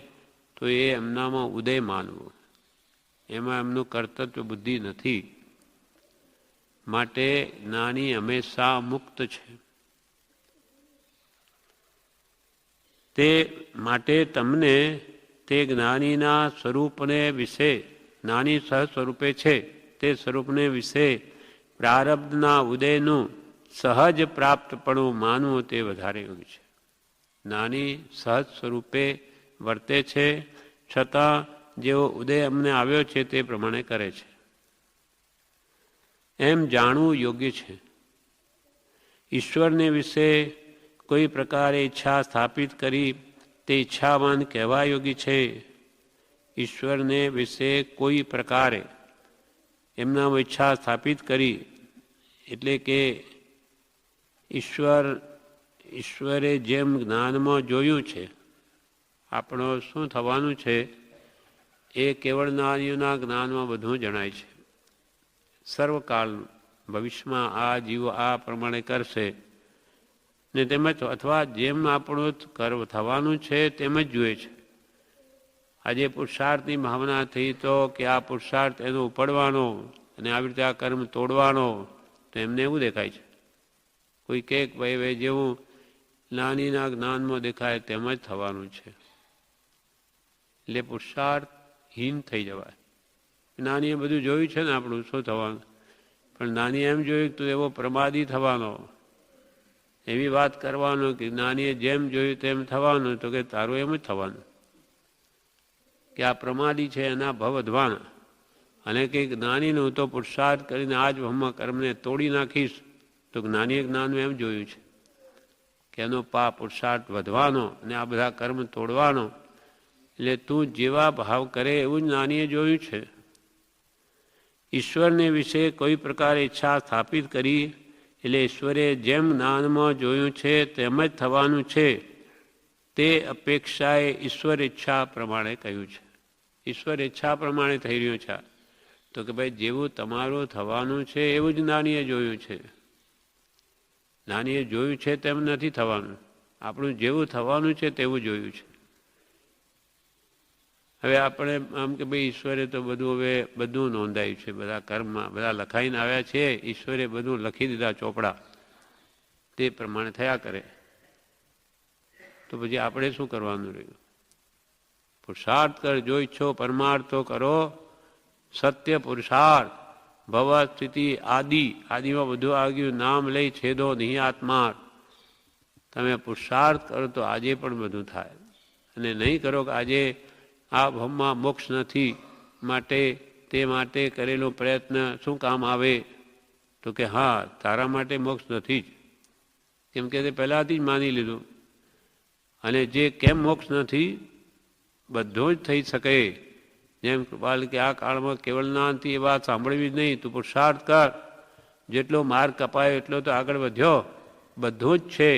તો એ એમનામાં ઉદય માનવું, એમાં એમનું કર્તૃત્વ બુદ્ધિ નથી. માટે જ્ઞાની હંમેશા મુક્ત છે. તે માટે તમને તે જ્ઞાનીના સ્વરૂપને વિશે, જ્ઞાની સહ સ્વરૂપે છે તે સ્વરૂપને વિશે પ્રારબ્ધના ઉદયનું સહજ પ્રાપ્તપણું માનવું તે વધારે યોગ્ય છે. જ્ઞાની સહજ સ્વરૂપે વર્તે છે, છતાં જેવો ઉદય અમને આવ્યો છે તે પ્રમાણે કરે છે, એમ જાણવું યોગ્ય છે. ઈશ્વરને વિશે કોઈ પ્રકારે ઈચ્છા સ્થાપિત કરી તે ઈચ્છાવાન કહેવા યોગી છે. ઈશ્વરને વિશે કોઈ પ્રકારે એમનામાં ઈચ્છા સ્થાપિત કરી, એટલે કે ઈશ્વરે જેમ જ્ઞાનમાં જોયું છે આપણો શું થવાનું છે, એ કેવળ જ્ઞાનીઓના જ્ઞાનમાં બધું જણાય છે. સર્વકાળ ભવિષ્યમાં આ જીવો આ પ્રમાણે કરશે ને તેમજ, અથવા જેમ આપણું કર્મ થવાનું છે તેમ જ જુએ છે. આજે પુરુષાર્થની ભાવના થઈ તો કે આ પુરુષાર્થ એનો ઉપડવાનો અને આવી રીતે આ કર્મ તોડવાનો, તો એમને એવું દેખાય છે. કોઈ કે ભાઈ જેવું જ્ઞાનીના જ્ઞાનમાં દેખાય તેમ જ થવાનું છે, એટલે પુરુષાર્થહીન થઈ જવાય. જ્ઞાનીએ બધું જોયું છે ને આપણું શું થવાનું, પણ જ્ઞાની એમ જોયું તો એવો પ્રમાદી થવાનો, એવી વાત કરવાનો કે જ્ઞાનીએ જેમ જોયું તેમ થવાનું, તો કે તારું એમ જ થવાનું, કે આ પ્રમાદી છે એના ભવ વધવાના, અને કંઈક જ્ઞાનીને હું તો પુરુષાર્થ કરીને આ જ બ્રહ્મ કર્મને તોડી નાખીશ, તો જ્ઞાનીએ જ્ઞાનનું એમ જોયું છે કે એનો પુરુષાર્થ વધવાનો અને આ બધા કર્મ તોડવાનો. એટલે તું જેવા ભાવ કરે એવું જ જ્ઞાનીએ જોયું છે. ઈશ્વરને વિશે કોઈ પ્રકારે ઈચ્છા સ્થાપિત કરી એટલે ઈશ્વરે જેમ જ્ઞાનમાં જોયું છે તેમ જ થવાનું છે તે અપેક્ષાએ ઈશ્વર ઈચ્છા પ્રમાણે કહ્યું છે. ઈશ્વર ઈચ્છા પ્રમાણે થઈ રહ્યું છે. તો કે ભાઈ જેવું તમારું થવાનું છે એવું જ જ્ઞાનીએ જોયું છે. જ્ઞાનીએ જોયું છે તેમ નથી થવાનું, આપણું જેવું થવાનું છે તેવું જોયું છે. હવે આપણે આમ કે ભાઈ ઈશ્વરે તો બધું હવે બધું નોંધાયું છે, બધા કર્મમાં બધા લખાઈને આવ્યા છે, ઈશ્વરે બધું લખી દીધા ચોપડા, તે પ્રમાણે થયા કરે. તો પછી આપણે શું કરવાનું રહ્યું? પુરુષાર્થ કર, જો ઈચ્છો પરમાર્થો કરો, સત્ય પુરુષાર્થ ભવ સ્થિતિ આદિમાં બધું આવ્યું, નામ લઈ છેદો નહીં આત્મા. તમે પુરુષાર્થ કરો તો આજે પણ બધું થાય, અને નહીં કરો કે આજે આ ભવમાં મોક્ષ નથી માટે તે માટે કરેલો પ્રયત્ન શું કામ આવે? તો કે હા, તારા માટે મોક્ષ નથી જ, કેમ કે તે પહેલાંથી જ માની લીધું. અને જે કેમ મોક્ષ નથી, બધું જ થઈ શકે. જેમ કૃપાલ કે આ કાળમાં કેવળ જ્ઞાનથી એ વાત સાંભળવી જ નહીં, તું પુરુષાર્થ કર, જેટલો માર્ગ કપાયો એટલો તો આગળ વધ્યો, બધું જ છે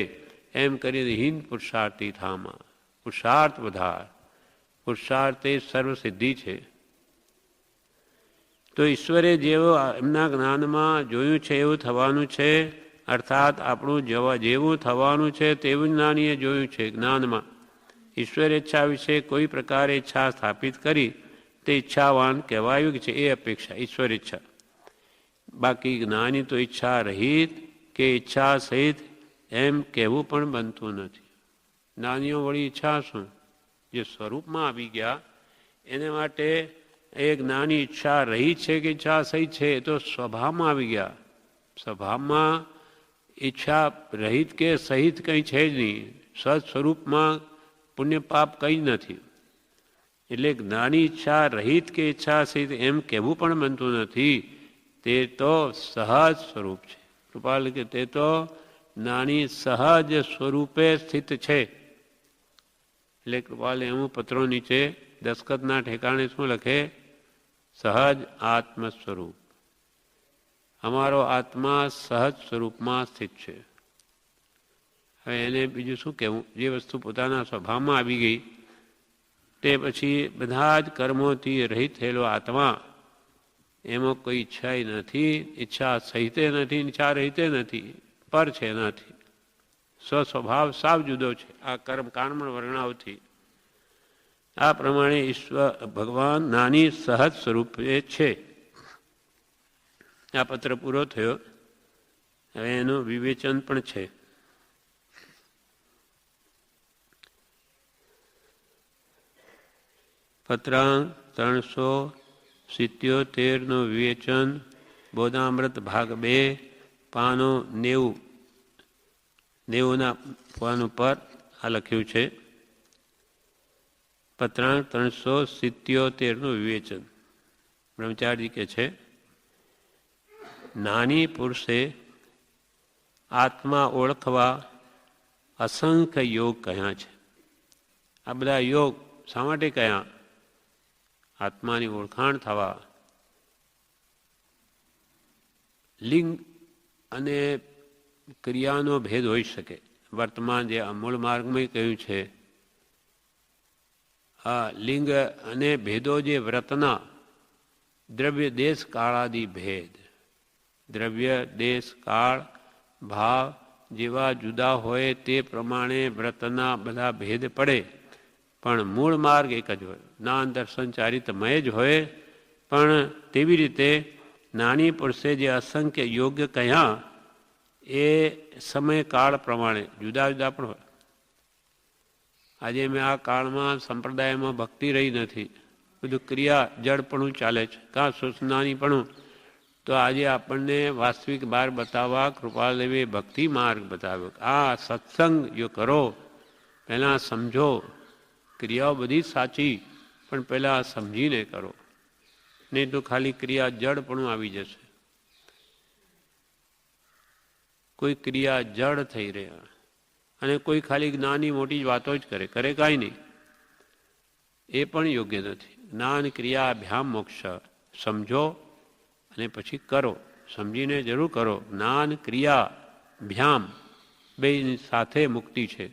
એમ કરીને હિંદ પુરુષાર્થી થામાં. પુરુષાર્થ વધાર, પુરુષાર્થ એ સર્વસિદ્ધિ છે. તો ઈશ્વરે જેવો એમના જ્ઞાનમાં જોયું છે એવું થવાનું છે, અર્થાત આપણું જેવું થવાનું છે તેવું જ્ઞાનીએ જોયું છે જ્ઞાનમાં. ઈશ્વર ઈચ્છા વિશે કોઈ પ્રકારે ઈચ્છા સ્થાપિત કરી તે ઈચ્છાવાન કહેવાયું છે, એ અપેક્ષા ઈશ્વર ઈચ્છા. બાકી જ્ઞાની તો ઈચ્છા રહિત કે ઈચ્છા સહિત એમ કહેવું પણ બનતું નથી. જ્ઞાનીઓ વળી ઈચ્છા શું? જે સ્વરૂપમાં આવી ગયા એને માટે એ જ્ઞાની ઈચ્છા રહી છે કે ઈચ્છા સહિત છે, એ તો સ્વભાવમાં આવી ગયા. સ્વભાવમાં ઈચ્છા રહિત કે સહિત કંઈ છે જ નહીં. સત સ્વરૂપમાં પુણ્ય પાપ કંઈ નથી. એટલે જ્ઞાની ઈચ્છા રહિત કે ઈચ્છા સહિત એમ કહેવું પણ બનતું નથી. તે તો સહજ સ્વરૂપ છે. કૃપાલ કે તે તો જ્ઞાની સહજ સ્વરૂપે સ્થિત છે. એટલે કૃપાલ એમ પત્રો નીચે દસ્તખતના ઠેકાણે શું લખે? સહજ આત્મ સ્વરૂપ. અમારો આત્મા સહજ સ્વરૂપમાં સ્થિત છે. હવે એને બીજું શું કહેવું? જે વસ્તુ પોતાના સ્વભાવમાં આવી ગઈ તે પછી બધા જ કર્મોથી રહિત થયેલો આત્મા, એમાં કોઈ ઈચ્છા નથી, ઈચ્છા સહિતે નથી, ઈચ્છા રહિતે નથી, પર છે નથી. સ્વસ્વભાવ સાવ જુદો છે આ કર્મ કારમણ વર્ણવથી. આ પ્રમાણે ઈશ્વર ભગવાન નાની સહજ સ્વરૂપે છે. આ પત્ર પૂરો થયો. હવે એનું વિવેચન પણ છે. પત્રાંક 377 વિવેચન, બોધામૃત ભાગ 2, પાનો 90 પાન ઉપર આ લખ્યું છે. પત્રાંક 377 વિવેચન. બ્રહ્મચારી કે છે, નાની પુરુષે આત્મા ઓળખવા અસંખ્ય યોગ કહ્યા છે. આ બધા યોગ શા માટે કહ્યા? આત્માની ઓળખાણ થવા. લિંગ અને ક્રિયાનો ભેદ હોઈ શકે. વર્તમાન જે મૂળ માર્ગમાં કહ્યું છે, આ લિંગ અને ભેદો જે વ્રતના દ્રવ્ય દેશ કાળાદિ ભેદ, દ્રવ્ય દેશ કાળ ભાવ જેવા જુદા હોય તે પ્રમાણે વ્રતના બધા ભેદ પડે, પણ મૂળ માર્ગ એક જ હોય. જ્ઞાન દર્શન ચારિત્રમય જ હોય. પણ તેવી રીતે નાની પુરુષે જે અસંખ્ય યોગ્ય કહ્યા એ સમય કાળ પ્રમાણે જુદા જુદા પણ હોય. આજે મેં આ કાળમાં સંપ્રદાયમાં ભક્તિ રહી નથી, બધું ક્રિયા જડપણું ચાલે છે, કાં સૂચનાનીપણું. તો આજે આપણને વાસ્તવિક માર્ગ બતાવવા કૃપાદેવે ભક્તિ માર્ગ બતાવ્યો. આ સત્સંગ જો કરો, પહેલાં સમજો. ક્રિયાઓ બધી સાચી, પણ પહેલાં સમજીને કરો. નહીં તો ખાલી ક્રિયા જડ પણ આવી જશે. કોઈ ક્રિયા જડ થઈ રહ્યા અને કોઈ ખાલી જ્ઞાની મોટી વાતો જ કરે કાંઈ નહીં, એ પણ યોગ્ય નથી. જ્ઞાન ક્રિયા અભ્યામ મોક્ષ, સમજો અને પછી કરો, સમજીને જરૂર કરો. જ્ઞાન ક્રિયા અભ્યામ બે સાથે મુક્તિ છે.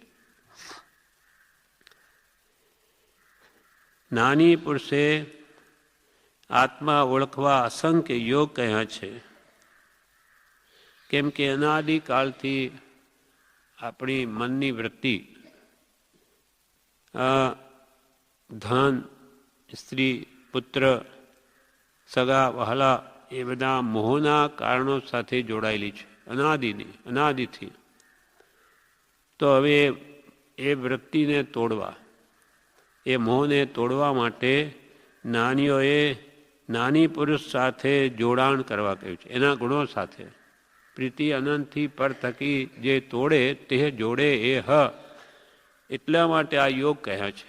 જ્ઞાની પુરુષે આત્મા ઓળખવા અસંખ્ય યોગ કહ્યા છે. કેમ કે અનાદિકાળથી આપણી મનની વૃત્તિ ધન, સ્ત્રી, પુત્ર, સગા વહાલા એ બધા મોહના કારણો સાથે જોડાયેલી છે અનાદિથી. તો હવે એ વૃત્તિને તોડવા, એ મોહને તોડવા માટે જ્ઞાનીઓએ જ્ઞાની પુરુષ સાથે જોડાણ કરવા કહ્યું છે, એના ગુણો સાથે. પ્રીતિ અનંતથી પર થકી જે તોડે તે જોડે એ હ, એટલા માટે આ યોગ કહ્યા છે.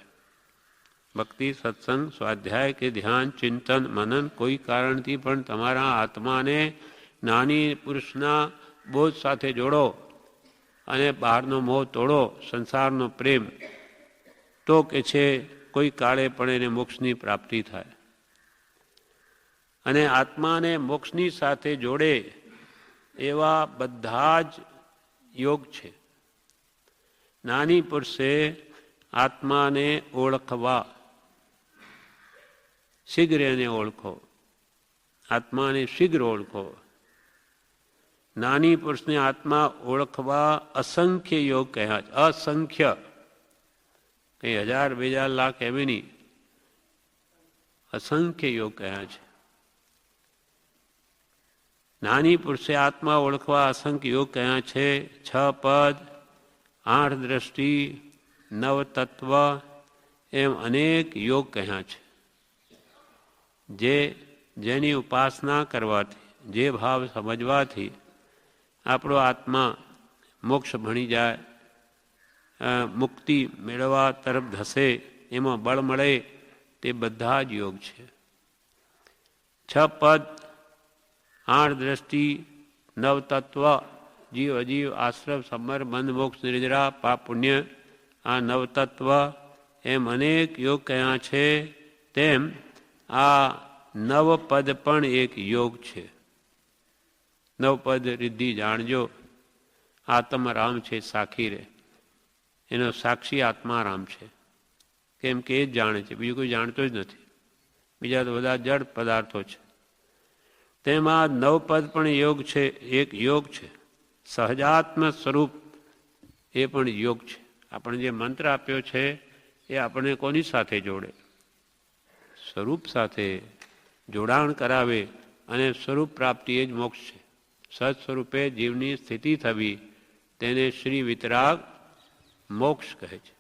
ભક્તિ, સત્સંગ, સ્વાધ્યાય કે ધ્યાન, ચિંતન, મનન કોઈ કારણથી પણ તમારા આત્માને જ્ઞાની પુરુષના બોધ સાથે જોડો અને બહારનો મોહ તોડો, સંસારનો પ્રેમ, તો કે છે કોઈ કાળે પણ એને મોક્ષની પ્રાપ્તિ થાય. અને આત્માને મોક્ષની સાથે જોડે એવા બધા જ યોગ છે. જ્ઞાની પુરુષે આત્માને ઓળખવા, શીઘ્ર એને ઓળખો, આત્માને શીઘ્ર ઓળખો. જ્ઞાની પુરુષને આત્મા ઓળખવા અસંખ્ય યોગ કહ્યા છે. અસંખ્ય, કઈ 1000, 2000, લાખ એમ નહીં, અસંખ્ય યોગ કહ્યા છે. જ્ઞાની પુરુષે આત્મા ઓળખવા અસંખ્ય યોગ કહ્યા છે. 6 પદ, 8 દ્રષ્ટિ, 9 તત્વ એમ અનેક યોગ કહ્યા છે. જેની ઉપાસના કરવાથી, જે ભાવ સમજવાથી આપણો આત્મા મોક્ષ ભણી જાય, મુક્તિ મેળવવા તરફ ધસે, એમાં બળ મળે, તે બધા જ યોગ છે. 6 પદ, 8 દ્રષ્ટિ, 9 તત્વ, જીવ અજીવ, આશ્રમ, સમર, બંધ, મોક્ષ, નિર્જરા, પાપ પુણ્ય, આ 9 તત્વ એમ અનેક યોગ કહ્યા છે. તેમ આ 9 પદ પણ એક યોગ છે. 9 પદ રિદ્ધિ જાણજો, આત્મારામ છે સાખી રે, એનો સાક્ષી આત્મારામ છે. કેમ કે એ જ જાણે છે, બીજું કોઈ જાણતો જ નથી. બીજા તો બધા જડ પદાર્થો છે. તેમાં 9 પદ પણ યોગ છે, એક યોગ છે. સહજાત્મ સ્વરૂપ એ પણ યોગ છે. આપણે જે મંત્ર આપ્યો છે એ આપણને કોની સાથે જોડે? સ્વરૂપ સાથે જોડાણ કરાવે, અને સ્વરૂપ પ્રાપ્તિ એ જ મોક્ષ છે. સહજ સ્વરૂપે જીવની સ્થિતિ થવી, તેને શ્રી વિતરાગ મોક્ષ કહે છે.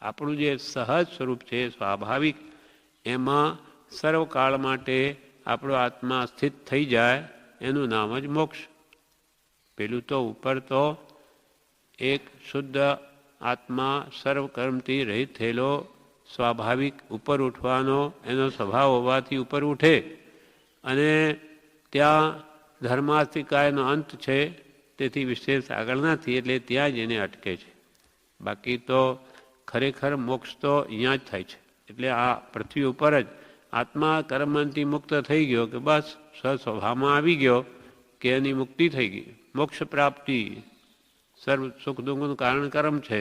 આપણું જે સહજ સ્વરૂપ છે, સ્વાભાવિક, એમાં સર્વકાળ માટે આપણો આત્મા સ્થિત થઈ જાય, એનું નામ જ મોક્ષ. પેલું તો ઉપર તો એક શુદ્ધ આત્મા સર્વકર્મથી રહિત થયેલો સ્વાભાવિક ઉપર ઉઠવાનો એનો સ્વભાવ હોવાથી ઉપર ઉઠે, અને ત્યાં ધર્માસ્તિકાયનો અંત છે, તેથી વિશેષ આગળ નથી, એટલે ત્યાં જ એને અટકે છે. બાકી તો ખરેખર મોક્ષ તો અહીંયા જ થાય છે. એટલે આ પૃથ્વી ઉપર જ આત્મા કર્મથી મુક્ત થઈ ગયો કે બસ સ્વસ્વભાવમાં આવી ગયો કે એની મુક્તિ થઈ ગઈ, મોક્ષ પ્રાપ્તિ. સર્વ સુખ દુઃખનું કારણ કર્મ છે,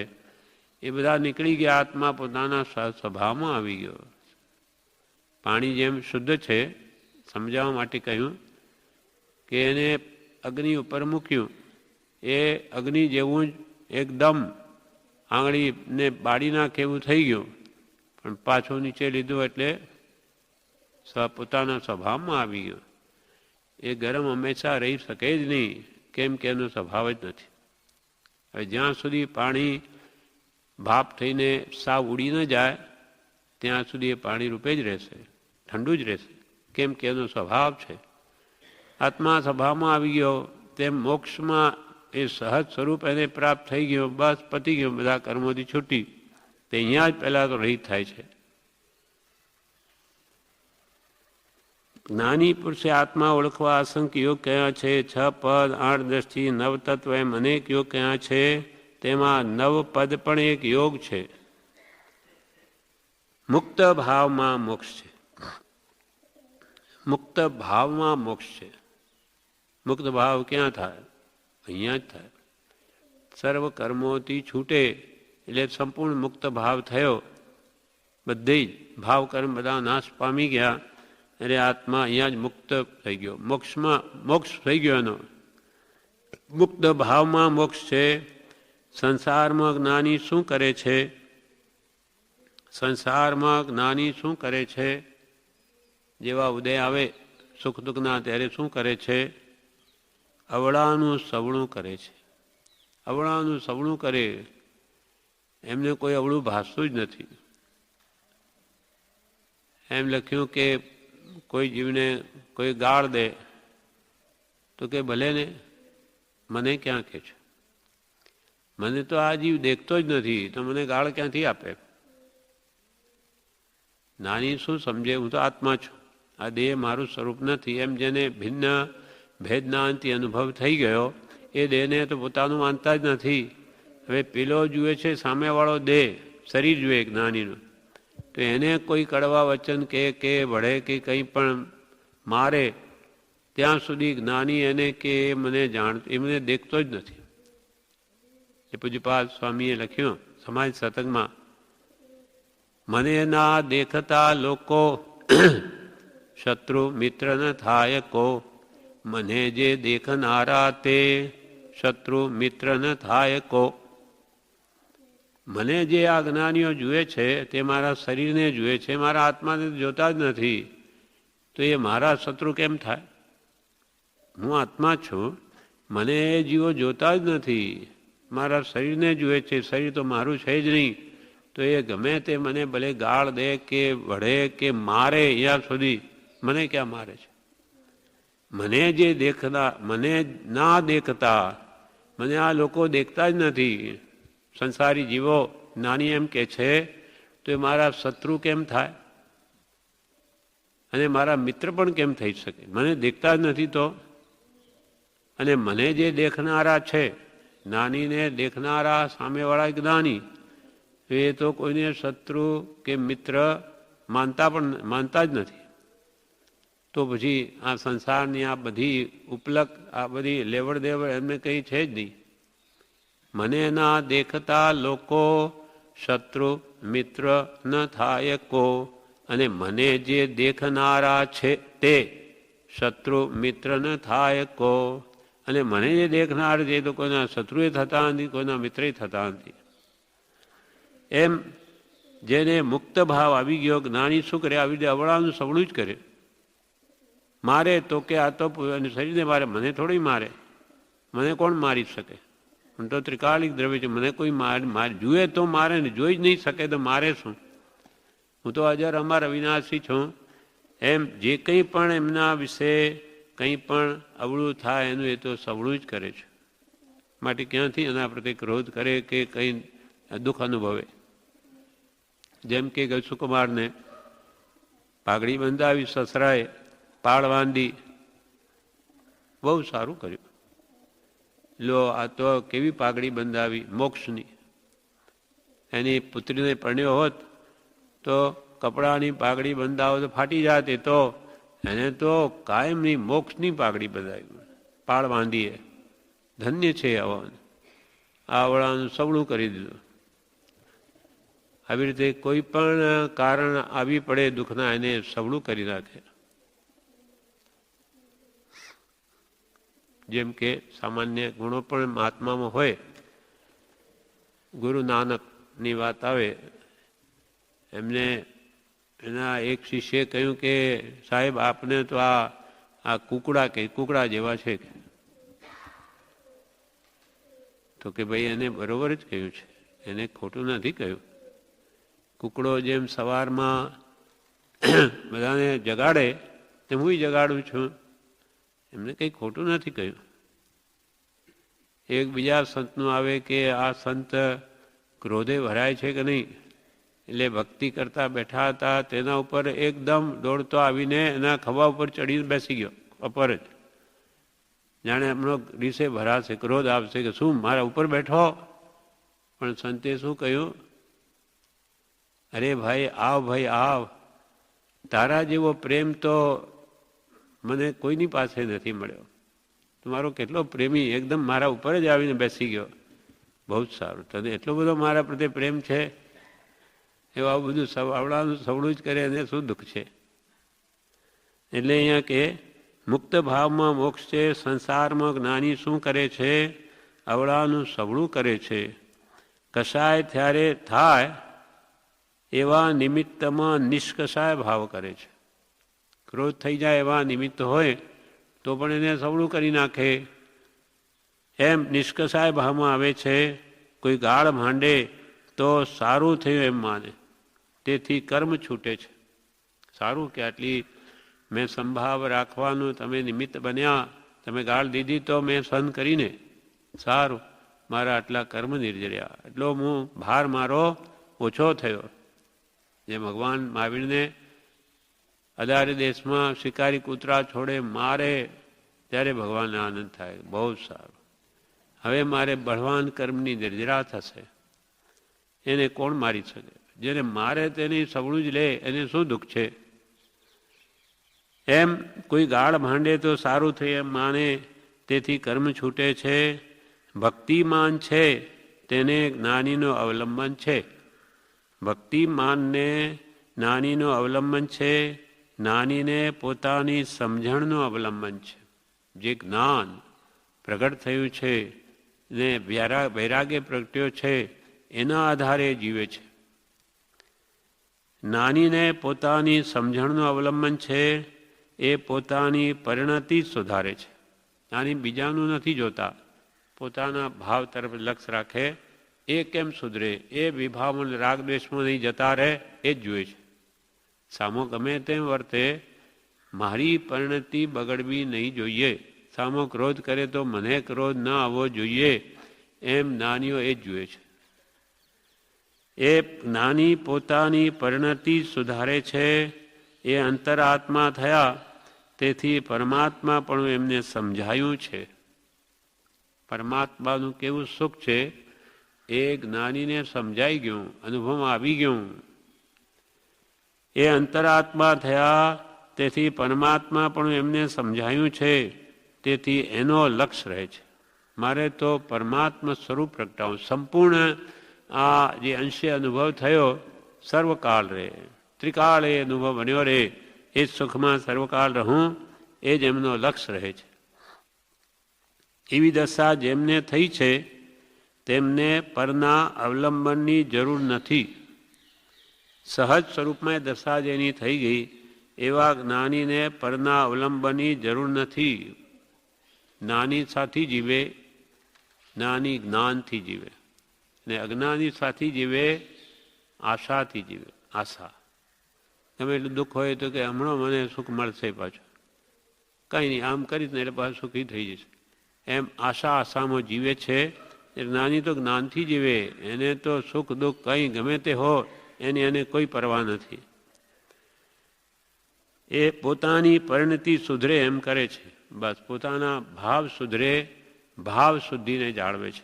એ બધા નીકળી ગયા, આત્મા પોતાના સ્વભાવમાં આવી ગયો. પાણી જેમ શુદ્ધ છે, સમજાવવા માટે કહ્યું કે એને અગ્નિ ઉપર મૂક્યું, એ અગ્નિ જેવું જ એકદમ આંગળીને બાળી નાખે એવું થઈ ગયું, પણ પાછું નીચે લીધું એટલે પોતાના સ્વભાવમાં આવી ગયો. એ ગરમ હંમેશા રહી શકે જ નહીં, કેમ કે એનો સ્વભાવ જ નથી. હવે જ્યાં સુધી પાણી ભાપ થઈને સાવ ઉડી ન જાય, ત્યાં સુધી એ પાણી રૂપે જ રહેશે, ઠંડુ જ રહેશે, કેમ કે એનો સ્વભાવ છે. આત્મા સ્વભાવમાં આવી ગયો, તેમ મોક્ષમાં એ સહજ સ્વરૂપ એને પ્રાપ્ત થઈ ગયો, બસ પતી ગયો, બધા કર્મોથી છૂટી. તે અહીંયા જ પહેલાં તો રહિત થાય છે. જ્ઞાની પુરુષે આત્મા ઓળખવા અસંખ્ય યોગ કયા છે. 6 પદ 8 દ્રષ્ટિ 9 તત્વ એમ અનેક યોગ કયા છે. તેમાં 9 પદ પણ એક યોગ છે. મુક્ત ભાવમાં મોક્ષ છે. મુક્ત ભાવમાં મોક્ષ છે. મુક્ત ભાવ ક્યાં થાય? અહીંયા જ થાય. સર્વ કર્મોથી છૂટે એટલે સંપૂર્ણ મુક્ત ભાવ થયો. બધે જ ભાવ કર્મ બધા નાશ પામી ગયા એટલે આત્મા અહીંયા જ મુક્ત થઈ ગયો. મોક્ષ થઈ ગયો એનો. મુક્ત ભાવમાં મોક્ષ છે. સંસારમાં જ્ઞાની શું કરે છે? સંસારમાં જ્ઞાની શું કરે છે? જેવા ઉદય આવે સુખ દુઃખના ત્યારે શું કરે છે? અવળાનું સવણું કરે છે. અવળાનું સવણું કરે. એમને કોઈ અવળું ભાસતું જ નથી. એમ લખ્યું કે કોઈ જીવને કોઈ ગાળ દે તો કે ભલે ને, મને ક્યાં કહે છે? મને તો આ જીવ દેખતો જ નથી, તો મને ગાળ ક્યાંથી આપે? નાની શું સમજે? હું તો આત્મા છું, આ દેહ મારું સ્વરૂપ નથી. એમ જેને ભિન્ન ભેદનાંતિ અનુભવ થઈ ગયો એ દેહને તો પોતાનું માનતા જ નથી. હવે પેલો જુએ છે સામેવાળો દેહ, શરીર જુએ જ્ઞાનીનું, તો એને કોઈ કડવા વચન કે વળે કે કંઈ પણ મારે ત્યાં સુધી જ્ઞાની એને કે મને એ મને દેખતો જ નથી. એ પૂજ્યપાદ સ્વામીએ લખ્યું સમાજ સત્સંગમાં, મને ના દેખતા લોકો શત્રુ મિત્ર ન થાય કો. મને જે દેખનારા તે શત્રુ મિત્ર ન થાય કો. મને જે આ જ્ઞાનીઓ જુએ છે તે મારા શરીરને જુએ છે, મારા આત્માને જોતા જ નથી, તો એ મારા શત્રુ કેમ થાય? હું આત્મા છું, મને એ જીવો જોતા જ નથી, મારા શરીરને જુએ છે. શરીર તો મારું છે જ નહીં, તો એ ગમે તે મને ભલે ગાળ દે કે વઢે કે મારે, અહીંયા સુધી મને ક્યાં મારે છે? મને જે દેખતા, મને ના દેખતા, મને આ લોકો દેખતા જ નથી. સંસારી જીવો નાની એમ કે છે, તો એ મારા શત્રુ કેમ થાય? અને મારા મિત્ર પણ કેમ થઈ શકે? મને દેખતા જ નથી તો. અને મને જે દેખનારા છે, જ્ઞાનીને દેખનારા સામેવાળા જ્ઞાની, એ તો કોઈને શત્રુ કે મિત્ર માનતા જ નથી. તો પછી આ સંસારની આ બધી ઉપલક, આ બધી લેવડ દેવડ એમને કંઈ છે જ નહીં. મને ના દેખતા લોકો શત્રુ મિત્ર ન થાય કો. અને મને જે દેખનારા છે તે શત્રુ મિત્ર ન થાય કો. અને મને જે દેખનાર છે તો કોઈના શત્રુએ થતા નથી, કોઈના મિત્રે થતા નથી. એમ જેને મુક્ત ભાવ આવી ગયો, જ્ઞાની શું કરે? આવી રીતે અવળાનું સવળું જ કરે. મારે તો કે આ તો શરીરને મારે, મને થોડી મારે. મને કોણ મારી શકે? હું તો ત્રિકાલિક દ્રવ્ય છું, મને કોઈ મારે જુએ તો મારે ને, જોઈ જ નહીં શકે તો મારે શું? હું તો અજર અમર અવિનાશી છું. એમ જે કંઈ પણ એમના વિશે કંઈ પણ અવળું થાય એનું એ તો સવળું જ કરે છે. માટે ક્યાંથી એના પ્રત્યે ક્રોધ કરે કે કંઈ દુઃખ અનુભવે? જેમ કે ગસુકુમારને પાઘડી બંધાવી, સસરાએ પાળ વાંધી, બહુ સારું કર્યું. લો, આ તો કેવી પાઘડી બંધાવી મોક્ષની. એની પુત્રીને પરણ્યો હોત તો કપડાની પાઘડી બંધાવો તો ફાટી જાત. એ તો એને તો કાયમની મોક્ષની પાઘડી બંધાવી, પાળ બાંધીએ. ધન્ય છે આ વળાનું સવળું કરી દીધું. આવી રીતે કોઈ પણ કારણ આવી પડે દુઃખના, એને સવળું કરી નાખે. જેમ કે સામાન્ય ગુણો પણ મહાત્મામાં હોય. ગુરુ નાનકની વાત આવે, એમને એના એક શિષ્યે કહ્યું કે સાહેબ આપને તો આ કુકડા જેવા છે. તો કે ભાઈ એને બરોબર જ કહ્યું છે, એને ખોટું નથી કહ્યું. કુકડો જેમ સવારમાં બધાને જગાડે તેમ હું જગાડું છું, એમને કંઈ ખોટું નથી કહ્યું. એક બીજા સંતનું આવે કે આ સંત ક્રોધે ભરાય છે કે નહીં, એટલે ભક્તિ કરતા બેઠા હતા તેના ઉપર એકદમ દોડતો આવીને એના ખભા ઉપર ચડીને બેસી ગયો, ઉપર જ. જાણે એમનો રીસે ભરાશે, ક્રોધ આવશે કે શું મારા ઉપર બેઠો. પણ સંતે શું કહ્યું? અરે ભાઈ આવ, તારા જેવો પ્રેમ તો મને કોઈની પાસે નથી મળ્યો. તમારો કેટલો પ્રેમી, એકદમ મારા ઉપર જ આવીને બેસી ગયો. બહુ જ સારું, તને એટલો બધો મારા પ્રત્યે પ્રેમ છે. એવું આવું બધું સવડાનું સવડું જ કરે એને શું દુઃખ છે? એટલે અહીંયા કે મુક્ત ભાવમાં મોક્ષ છે. સંસારમાં જ્ઞાની શું કરે છે? અવળાનું સવળું કરે છે. કસાય ત્યારે થાય એવા નિમિત્તમાં નિષ્કસાય ભાવ કરે છે. ક્રોધ થઈ જાય એવા નિમિત્ત હોય તો પણ એને સવળું કરી નાખે. એમ નિષ્કસાય ભાવમાં આવે છે. કોઈ ગાળ માંડે તો સારું થયું એમ માને, તેથી કર્મ છૂટે છે. સારું કે આટલી મેં સંભાવ રાખવાનું તમે નિમિત્ત બન્યા, તમે ગાળ દીધી તો મેં સહન કરીને, સારું મારા આટલા કર્મ નિર્જર્યા, એટલો હું ભાર મારો ઓછો થયો. જે ભગવાન મહાવીરને અદારી દેશમાં શિકારી કૂતરા છોડે મારે ત્યારે ભગવાનને આનંદ થાય, બહુ સારું. હવે મારે બળવાન કર્મની નિર્જરા થશે, એને કોણ મારી શકે? જેને મારે તેની સવળું જ લે, એને શું દુઃખ છે? એમ કોઈ ગાળ માંડે તો સારું થઈ એમ માને, તેથી કર્મ છૂટે છે. ભક્તિમાન છે તેને જ્ઞાનીનો અવલંબન છે. ભક્તિમાનને જ્ઞાનીનો અવલંબન છે. જ્ઞાનીને પોતાની સમજણનું અવલંબન છે. જે જ્ઞાન પ્રગટ થયું છે ને વૈરાગ્ય પ્રગટ્યો છે એના આધારે જીવે છે. જ્ઞાનીને પોતાની સમજણનું અવલંબન છે. એ પોતાની પરિણતિ સુધારે છે. જ્ઞાની બીજાનું નથી જોતા, પોતાના ભાવ તરફ લક્ષ રાખે. એ કેમ સુધરે? એ વિભાવમાં રાગદ્વેષમાં નહીં જતા રહે, એ જ જુએ છે. સામો ગમે તેમ વર્તે, મારી પરિણતિ બગડવી નહીં જોઈએ. સામો ક્રોધ કરે તો મને ક્રોધ ન આવવો જોઈએ, એમ જ્ઞાનીઓ એ જ જુએ છે. એ જ્ઞાની પોતાની પરિણતિ સુધારે છે. એ અંતરાત્મા થયા, તેથી પરમાત્મા પણ એમને સમજાયું છે. પરમાત્માનું કેવું સુખ છે એ જ્ઞાનીને સમજાઈ ગયું, અનુભવમાં આવી ગયું. એ અંતરાત્મા થયા, તેથી પરમાત્મા પણ એમને સમજાયું છે. તેથી એનો લક્ષ્ય રહે છે, મારે તો પરમાત્મા સ્વરૂપ પ્રગટાવું. સંપૂર્ણ આ જે અંશે અનુભવ થયો સર્વકાળ રહે, ત્રિકાળ એ અનુભવ બન્યો રહે, એ જ સુખમાં સર્વકાળ રહું, એ જ એમનો લક્ષ્ય રહે છે. એવી દશા જેમને થઈ છે તેમને પરના અવલંબનની જરૂર નથી. સહજ સ્વરૂપમાં દશા જેની થઈ ગઈ એવા જ્ઞાનીને પરના અવલંબનની જરૂર નથી. જ્ઞાની સાથી જીવે, જ્ઞાની જ્ઞાનથી જીવે, ને અજ્ઞાની સાથી જીવે આશાથી જીવે. આશા ગમે એટલું દુઃખ હોય તો કે હમણાં મને સુખ મળશે, પાછું કંઈ નહીં, આમ કરીશ ને એટલે પાછું સુખી થઈ જશે, એમ આશામાં જીવે છે. જ્ઞાની તો જ્ઞાનથી જીવે, એને તો સુખ દુઃખ કંઈ ગમે તે હો એની એને કોઈ પરવા નથી. એ પોતાની પરિણતિ સુધરે એમ કરે છે. બસ પોતાના ભાવ સુધરે, ભાવ શુદ્ધિને જાળવે છે.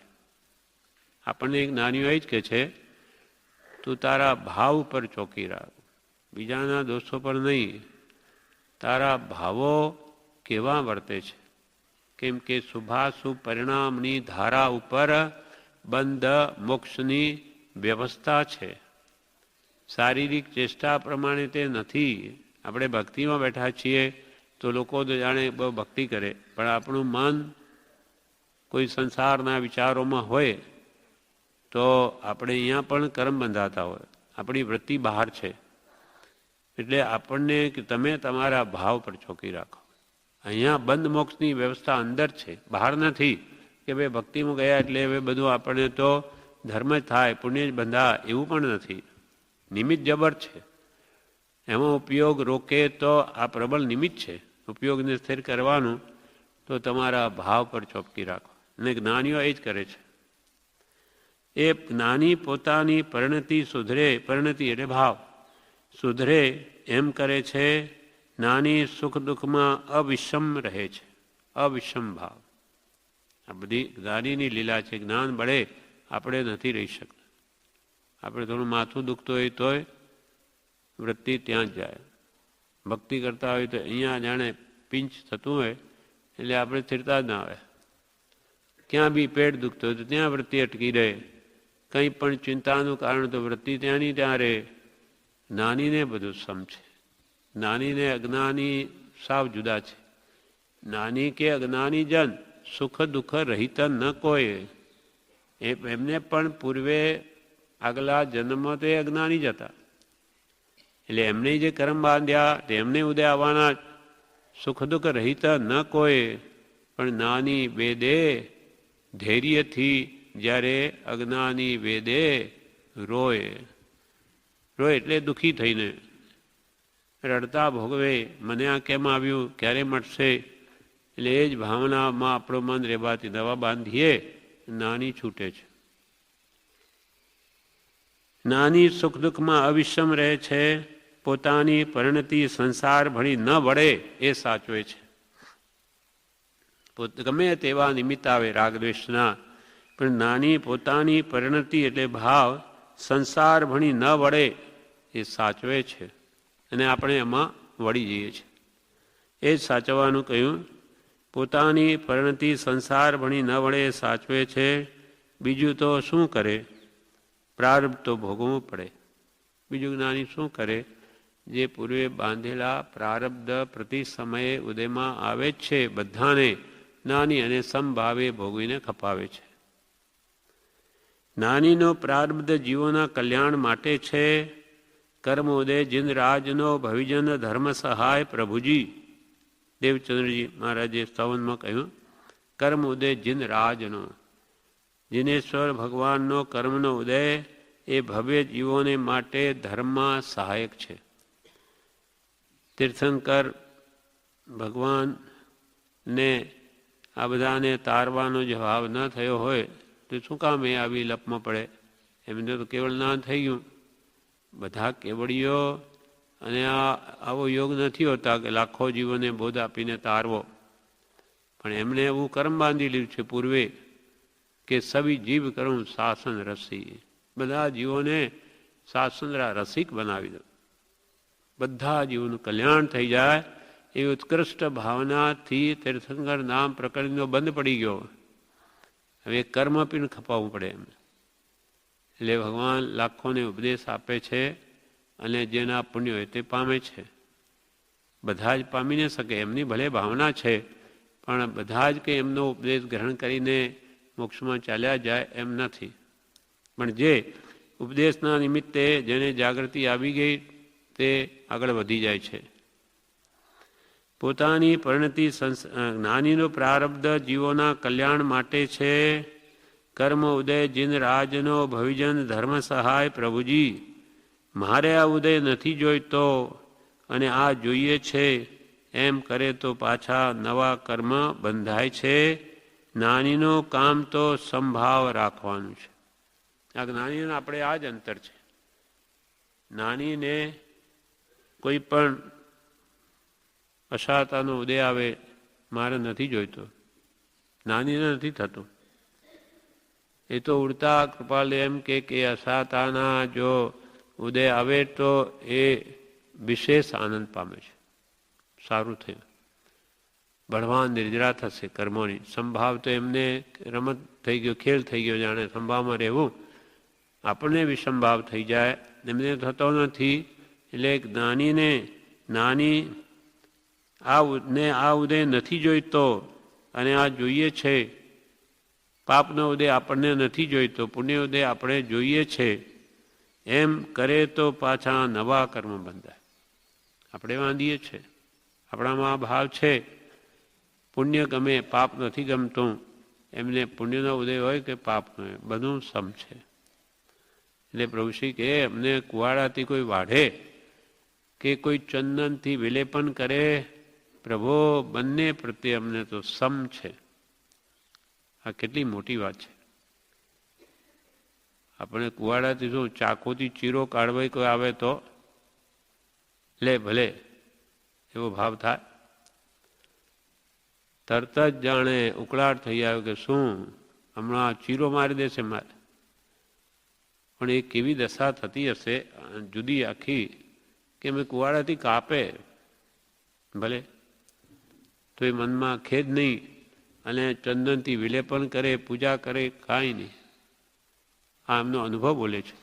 આપણને એક જ્ઞાનીઓ એ જ કહે છે, તું તારા ભાવ ઉપર ચોકી રાખ, બીજાના દોષો પર નહીં. તારા ભાવો કેવા વર્તે છે? કેમ કે શુભાશુભ પરિણામની ધારા ઉપર બંધ મોક્ષની વ્યવસ્થા છે. શારીરિક ચેષ્ટા પ્રમાણે તે નથી. આપણે ભક્તિમાં બેઠા છીએ તો લોકો તો જાણે બહુ ભક્તિ કરે, પણ આપણું મન કોઈ સંસારના વિચારોમાં હોય તો આપણે અહીંયા પણ કર્મ બંધાતા હોય, આપણી વૃત્તિ બહાર છે. એટલે આપણને કે તમે તમારા ભાવ પર ચોકી રાખો. અહીંયા બંધ મોક્ષની વ્યવસ્થા અંદર છે, બહાર નથી. કે ભાઈ ભક્તિમાં ગયા એટલે હવે બધું આપણને તો ધર્મ જ થાય, પુણ્ય જ બંધા, એવું પણ નથી. નિમિત્ત જબર છે, એમાં ઉપયોગ રોકે તો આ પ્રબળ નિમિત્ત છે. ઉપયોગને સ્થિર કરવાનું તો તમારા ભાવ પર ચોકી રાખો. અને જ્ઞાનીઓ એ જ કરે છે. એ જ્ઞાની પોતાની પરિણતિ સુધરે, પરિણતિ એટલે ભાવ સુધરે એમ કરે છે. જ્ઞાની સુખ દુઃખમાં અવિષમ રહે છે, અવિષમ ભાવ. આ બધી જ્ઞાનીની લીલા છે. જ્ઞાન બળે આપણે નથી રહી શકતા. આપણે થોડું માથું દુખતું હોય તોય વૃત્તિ ત્યાં જ જાય. ભક્તિ કરતા હોય તો અહીંયા જાણે પિંચ થતું હોય એટલે આપણે સ્થિરતા જ ના આવે. ક્યાં બી પેટ દુખતું હોય તો ત્યાં વૃત્તિ અટકી રહે. કંઈ પણ ચિંતાનું કારણ તો વૃત્તિ ત્યાંની ત્યાં રહે. જ્ઞાનીને બધું સમ છે. જ્ઞાનીને અજ્ઞાની સાવ જુદા છે. જ્ઞાની કે અજ્ઞાની જન સુખ દુઃખ રહિત ન કોઈ. એમને પણ પૂર્વે આગલા જન્મ તો એ અજ્ઞાની જ હતા. એટલે એમને જે કર્મ બાંધ્યા તેમને ઉદય આવવાના. સુખ દુઃખ રહિત ન કોઈ. પણ જ્ઞાની વેદે ધૈર્યથી જ્યારે અજ્ઞાની વેદે રોય, રોય એટલે દુઃખી થઈને રડતા ભોગવે, મને આ કેમ આવ્યું, ક્યારે મળશે. એટલે એ જ ભાવનામાં આપણો મન રેવાથી દવા બાંધીએ, જ્ઞાની છૂટે છે. જ્ઞાની સુખ દુઃખમાં અવિષમ રહે છે. પોતાની પરિણતિ સંસાર ભણી ન વળે એ સાચવે છે. ગમે તેવા નિમિત્ત આવે રાગદ્વેષના, પણ જ્ઞાની પોતાની પરિણતિ એટલે ભાવ સંસાર ભણી ન વળે એ સાચવે છે. અને આપણે એમાં વળી જઈએ છીએ. એ જ સાચવવાનું કહ્યું. પોતાની પરિણતિ સંસાર ભણી ન વળે એ સાચવે છે. બીજું તો શું કરે? પ્રારબ્ધ તો ભોગવવું પડે. બીજું જ્ઞાની શું કરે? જે પૂર્વે બાંધેલા પ્રારબ્ધ પ્રતિ સમયે ઉદયમાં આવે જ છે બધાને, જ્ઞાની અને સમભાવે ભોગવીને ખપાવે છે. જ્ઞાનીનો પ્રારબ્ધ જીવોના કલ્યાણ માટે છે. કર્મ ઉદય જિંદરાજનો ભવિજન ધર્મ સહાય પ્રભુજી. દેવચંદ્રજી મહારાજે સ્તવનમાં કહ્યું, કર્મ ઉદય જિંદરાજનો. જિનેશ્વર ભગવાનનો કર્મનો ઉદય એ ભવ્ય જીવોને માટે ધર્મમાં સહાયક છે. તીર્થંકર ભગવાનને આ બધાને તારવાનો જે ભાવ ન થયો હોય તો શું કામ એ આવી લપમાં પડે? એમને તો કેવળ ના થઈ ગયું. બધા કેવળીઓ અને આવો યોગ નથી હોતા કે લાખો જીવોને બોધ આપીને તારવો. પણ એમને એવું કર્મ બાંધી લીધું છે પૂર્વે કે સવી જીવ કરું શાસન રસી. બધા જીવોને શાસનરા રસિક બનાવી દો. બધા જીવોનું કલ્યાણ થઈ જાય એવી ઉત્કૃષ્ટ ભાવનાથી તીર્થંકર નામ પ્રકરણનો બંધ પડી ગયો. હવે કર્મ પીને ખપાવવું પડે એમ. એટલે ભગવાન લાખોને ઉપદેશ આપે છે અને જેના પુણ્ય હોય તે પામે છે. બધા જ પામી ન શકે એમની ભલે ભાવના છે, પણ બધા જ કે એમનો ઉપદેશ ગ્રહણ કરીને મોક્ષમાં ચાલ્યા જાય એમ નથી. પણ જે ઉપદેશના નિમિત્તે જેને જાગૃતિ આવી ગઈ તે આગળ વધી જાય છે. પોતાની પરિણતિ જ્ઞાનીનો પ્રારબ્ધ જીવોના કલ્યાણ માટે છે. કર્મ ઉદય જિન રાજનો ભવિજન ધર્મ સહાય પ્રભુજી. મારે આ ઉદય નથી જોઈતો અને આ જોઈએ છે એમ કરે તો પાછા નવા કર્મ બંધાય છે. જ્ઞાનીનો કામ તો સંભાવ રાખવાનું છે. આ જ્ઞાનીને આપણે આ જ અંતર છે. જ્ઞાનીને કોઈ પણ અશાતાનો ઉદય આવે મારે નથી જોઈતો, જ્ઞાનીને નથી થતું. એ તો ઉડતા કૃપાલ એમ કે અશાતાના જો ઉદય આવે તો એ વિશેષ આનંદ પામે છે. સારું થયું, બળવાન નિર્જરા થશે કર્મોની. સંભાવ તો એમને રમત થઈ ગયો, ખેલ થઈ ગયો, જાણે સંભાવમાં રહેવું. આપણને વિસંભાવ થઈ જાય, એમને થતો નથી. એટલે જ્ઞાનીને જ્ઞાની આ ઉદય નથી જોઈતો અને આ જોઈએ છે. પાપનો ઉદય આપણને નથી જોઈતો, પુણ્ય ઉદય આપણે જોઈએ છે એમ કરે તો પાછા નવા કર્મ બંધાય. આપણે વાંધીએ છે, આપણામાં ભાવ છે પુણ્ય ગમે પાપ નથી ગમતું. એમને પુણ્યનો ઉદય હોય કે પાપનો, બધું સમ છે. એટલે પ્રભુશ્રી કે અમને કુવાડાથી કોઈ વાઢે કે કોઈ ચંદનથી વિલેપન કરે, પ્રભુ બંને પ્રત્યે અમને તો સમ છે. આ કેટલી મોટી વાત છે. આપણે કુવાડાથી શું ચાકુથી ચીરો કાઢવાય કોઈ આવે તો લે ભલે એવો ભાવ થાય. તરત જ જાણે ઉકળાટ થઈ આવ્યો કે શું હમણાં ચીરો મારી દેશે મારે. પણ એ કેવી દશા થતી હશે જુદી આખી કે મેં કુવાડાથી કાપે ભલે તો એ મનમાં ખેદ નહીં અને ચંદનથી વિલેપન કરે, પૂજા કરે, કાંઈ નહીં. આ એમનો અનુભવ બોલે છે.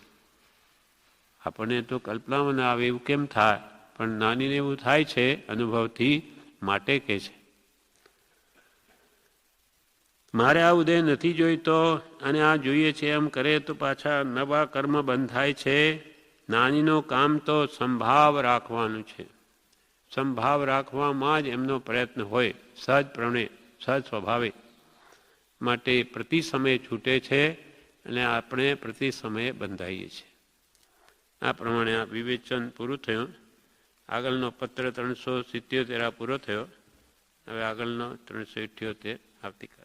આપણને તો કલ્પનામાં ના આવે એવું કેમ થાય, પણ નાનીને એવું થાય છે અનુભવથી, માટે કહે છે. મારે આ ઉદય નથી જોઈતો અને આ જોઈએ છે એમ કરે તો પાછા નવા કર્મ બંધ થાય છે. નાનીનો કામ તો સંભાવ રાખવાનું છે. સંભાવ રાખવામાં જ એમનો પ્રયત્ન હોય, સહજપણે, સહજ સ્વભાવે. માટે પ્રતિ સમયે છૂટે છે અને આપણે પ્રતિ સમયે બંધાઈએ છીએ. આ પ્રમાણે આ વિવેચન પૂરું થયું. આગળનો પત્ર 377 પૂરો થયો. હવે આગળનો 378 આવતીકાલે.